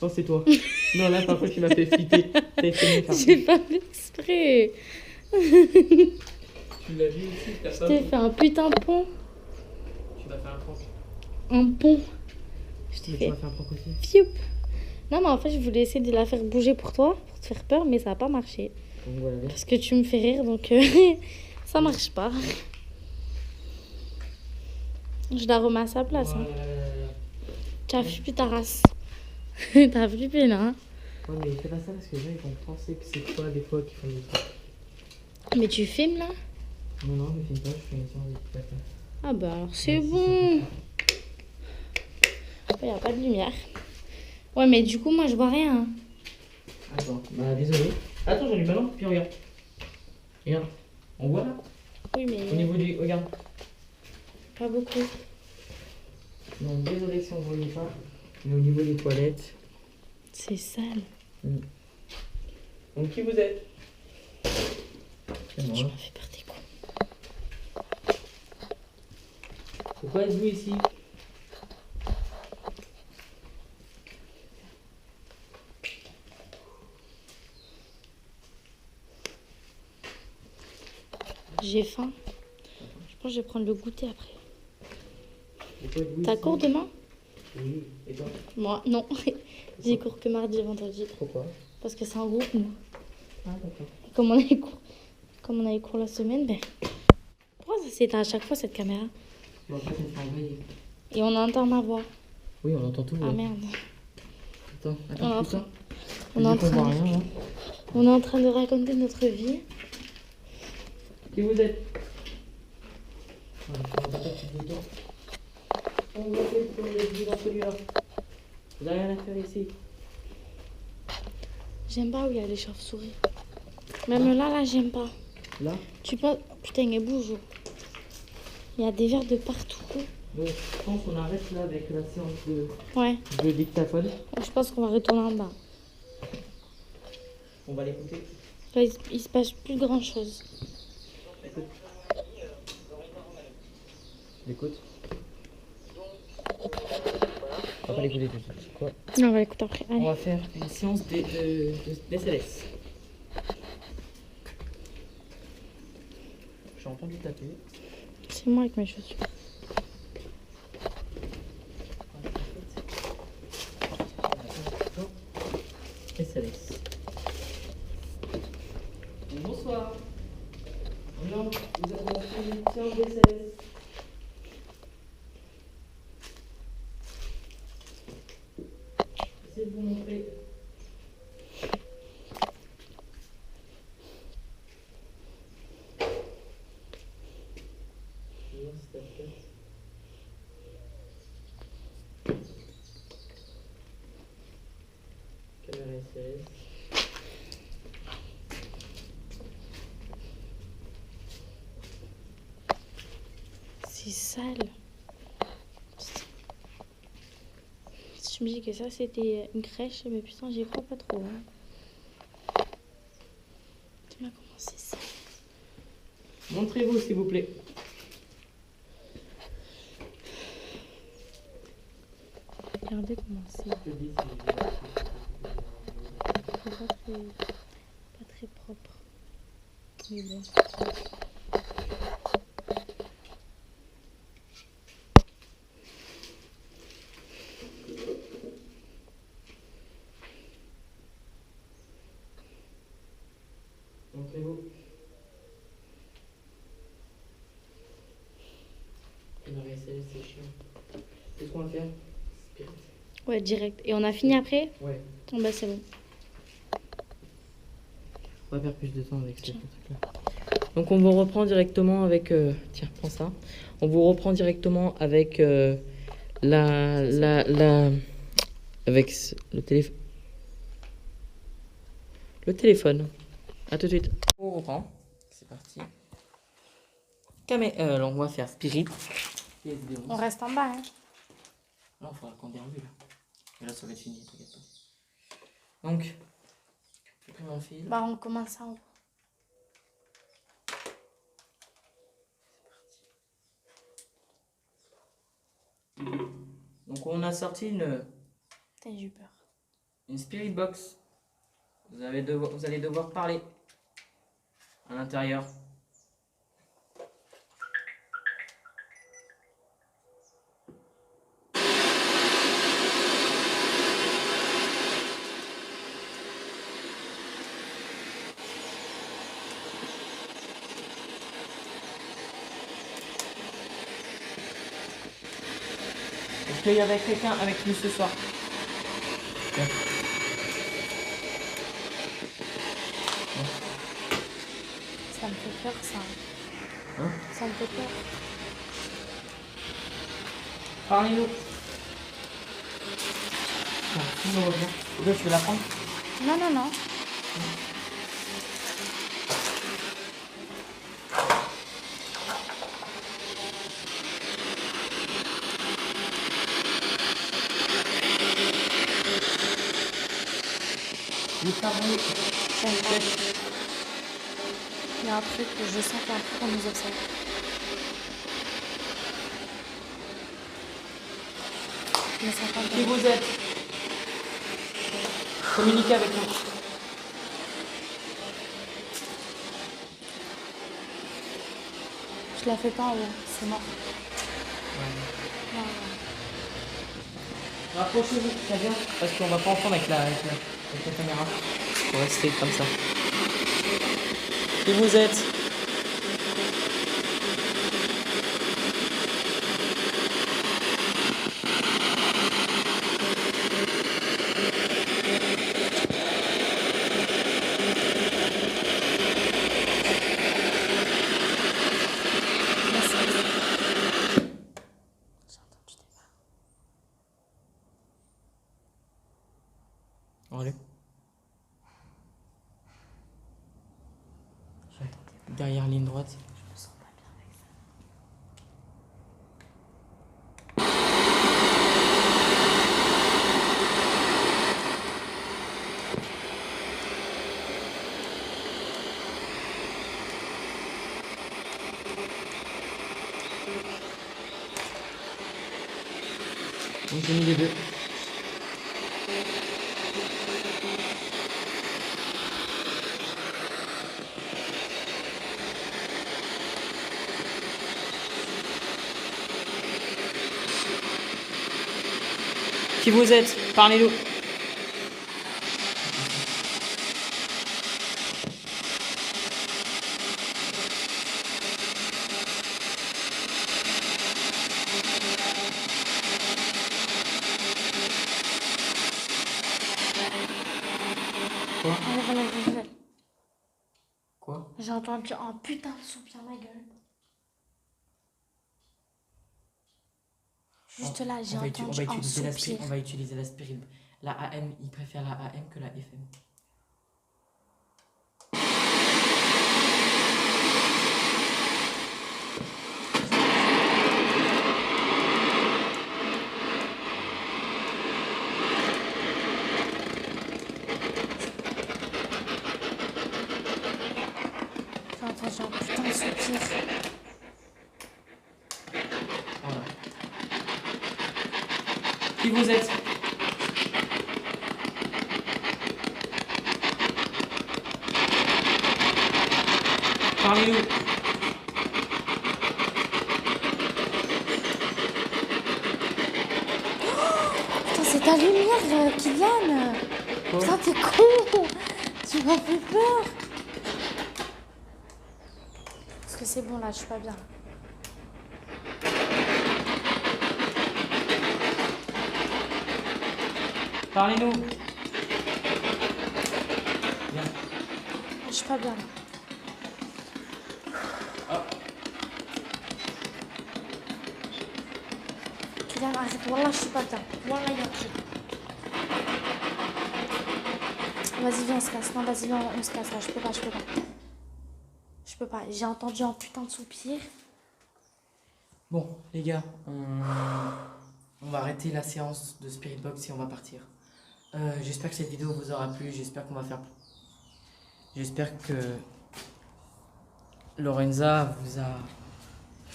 Oh, c'est toi. Non, là, par contre, tu m'as fait flipper. J'ai pas fait exprès. Tu l'as vu aussi, t'as Je pas t'ai vu. fait un putain de pont. Tu m'as fait un prank. Un pont. Je t'ai Mais fait tu m'as fait un prank aussi. fioup. Non, mais en fait, je voulais essayer de la faire bouger pour toi, pour te faire peur, mais ça n'a pas marché. Donc voilà. Parce que tu me fais rire, donc ça marche pas. Je la remets à sa place. Hein. Tu as flippé ta race. T'as flippé là. Hein. Ouais, mais fais pas ça parce que les gens ils vont penser que c'est toi des fois qui font des trucs. Mais tu filmes là? Non, non, je filme pas, je fais une séance de dictaphone. Ah bah alors c'est bon. Il n'y a pas de lumière. Ouais, mais du coup, moi je vois rien. Attends, bah désolé. Attends, j'allume maintenant, puis regarde. Regarde. On voit là? Oui, mais Au niveau du. Regarde. pas beaucoup. Non, désolé si on ne voyait pas. Mais au niveau des toilettes. C'est sale. Donc qui vous êtes? C'est Tu moi. m'as fait peur des coups. Pourquoi êtes-vous ici? J'ai faim. Je pense que je vais prendre le goûter après. Pourquoi êtes-vous T'as ici? cours demain? Oui. Et toi? Moi, non. J'ai cours que mardi et vendredi. Pourquoi? Parce que c'est en groupe, nous. Ah, d'accord. Comme on avait cours la semaine, ben. Pourquoi ça s'éteint à chaque fois cette caméra? Bon, après, ça fait envoyer. Et on entend ma voix. Oui, on entend tout. Ah ouais. merde. Attends, On est attends, en plus ça. On est en Vu qu'on voit train, rien, là. on est en train de raconter notre vie. Qui vous êtes? Ouais, on va faire une photo. On va faire une photo dans celui-là. Vous n'avez rien à faire ici. J'aime pas où il y a les chauves-souris. Même là, j'aime pas. Là? Tu peux... Putain, il bouge. Il y a des verres de partout. Donc, je pense qu'on arrête là avec la séance Ouais. de dictaphone. Je pense qu'on va retourner en bas. On va l'écouter. Là, il se passe plus grand chose. Écoute. L'écoute. On va pas l'écouter tout de suite. Quoi? Non, on va l'écouter après. On Allez. va faire une séance d'SLS. J'ai entendu taper. C'est moi avec mes chaussures. SLS. Bonsoir. Non, nous avons fait une séance d'SLS. Essayez de vous montrer. Je vais voir si ça se passe. Caméra SLS. C'est sale. Je me dis que ça, c'était une crèche, mais putain, j'y crois pas trop. Hein. Tu m'as commencé ça. Montrez-vous, s'il vous plaît. Regardez comment c'est. Je dis, Pas très propre. Mais bon. montrez-vous. Caméra SLS, c'est chiant. Qu'est-ce qu'on va faire? Spirit. Ouais, direct. Et on a fini après? Ouais. Bon, bah, c'est bon. On va faire plus de temps avec ce truc-là. Donc on vous reprend directement avec... tiens, prends ça. On vous reprend directement avec avec le téléphone. Le téléphone. À tout de suite. On reprend. C'est parti. On va faire Spirit. On reste en bas, hein. Là, il faudra qu'on déambule. Mais là, ça va être fini, t'inquiète pas. Donc, j'ai pris mon fil. Bah, on commence en haut. Donc, on a sorti une Putain, j'ai eu peur. Spirit Box. Vous allez devoir parler à l'intérieur. Est-ce qu'il y avait quelqu'un avec nous ce soir? Okay. Ça me fait peur, ça. Hein? Ça me fait peur. Parlez-nous. Tiens, tu me reviens. Là, tu veux la prendre? Non, non, non. Il y a un truc, je sens qu'il y a un truc qu'on nous observe. Je me sens pas Qui bien. vous êtes? Communiquez avec nous. Je la fais pas en haut, c'est mort. Non, non. Rapprochez-vous, très bien, parce qu'on va pas entendre avec la caméra. Faut rester comme ça. Qui vous êtes? derrière ligne droite. Je me sens pas bien avec ça. Donc j'ai mis les deux. Qui vous êtes? Parlez-nous. Quoi? Quoi? J'ai entendu un putain de soupir, ma gueule. Juste là, j'ai entendu un soupir. On va utiliser la spirit. La AM, il préfère la AM que la FM. J'ai entendu un putain de soupir. Voilà. Qui vous êtes? Parlez-nous. Putain, c'est ta lumière, Kylian. Quoi? Putain, t'es con. Tu m'as fait peur. Parce que c'est bon, là, je suis pas bien. Parlez-nous. Viens. Je suis pas bien, là. Oh. Kylian, arrête. Wallah, je suis pas bien. Wallah, il y a un truc. Vas-y, viens, on se casse. Non, vas-y, viens, on se casse, là. Je peux pas. Je peux pas. J'ai entendu un putain de soupir. Bon, les gars, on va arrêter la séance de Spirit Box et on va partir. J'espère que cette vidéo vous aura plu. J'espère que Lorenza vous a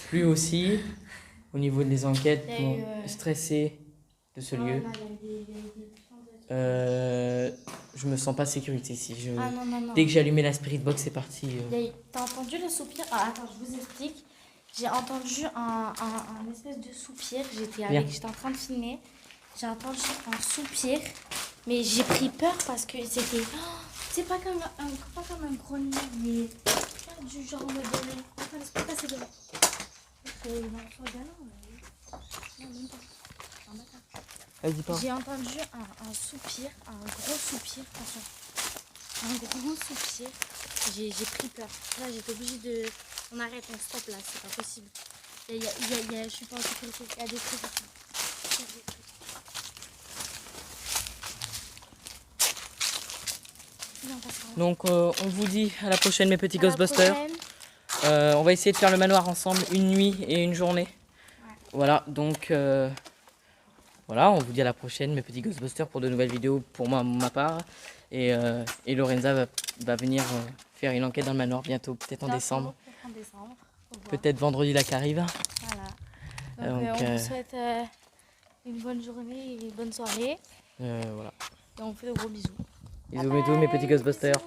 plu aussi. Au niveau des enquêtes, Il y a bon, eu, stressé de ce lieu. Non, il y a des Je me sens pas sécurité ici. Ah non. Dès que j'ai allumé la Spirit Box, c'est parti. T'as entendu le soupir? Ah, attends, je vous explique. J'ai entendu un espèce de soupir. J'étais en train de filmer. J'ai entendu un soupir. Mais j'ai pris peur parce que c'était... Oh, c'est pas comme un grognement, mais du genre de... Attends, laisse-moi passer devant. Vas-y, pas. J'ai entendu un soupir, un gros soupir. Attention. Un gros soupir. J'ai pris peur. Là, j'étais obligée de... On arrête, on stop là, c'est pas possible. Je suis pas en sécurité. Il y a des trucs ici. Donc, on vous dit à la prochaine, mes petits Ghostbusters. On va essayer de faire le manoir ensemble une nuit et une journée. Ouais. Voilà, donc voilà, on vous dit à la prochaine, mes petits Ghostbusters, pour de nouvelles vidéos pour ma part. Et Lorenza va venir faire une enquête dans le manoir bientôt, peut-être en décembre. Peut-être vendredi là qui arrive. Voilà. Donc, Donc, on vous souhaite une bonne journée et une bonne soirée. voilà. Et on vous fait de gros bisous. Bisous, mes petits Ghostbusters.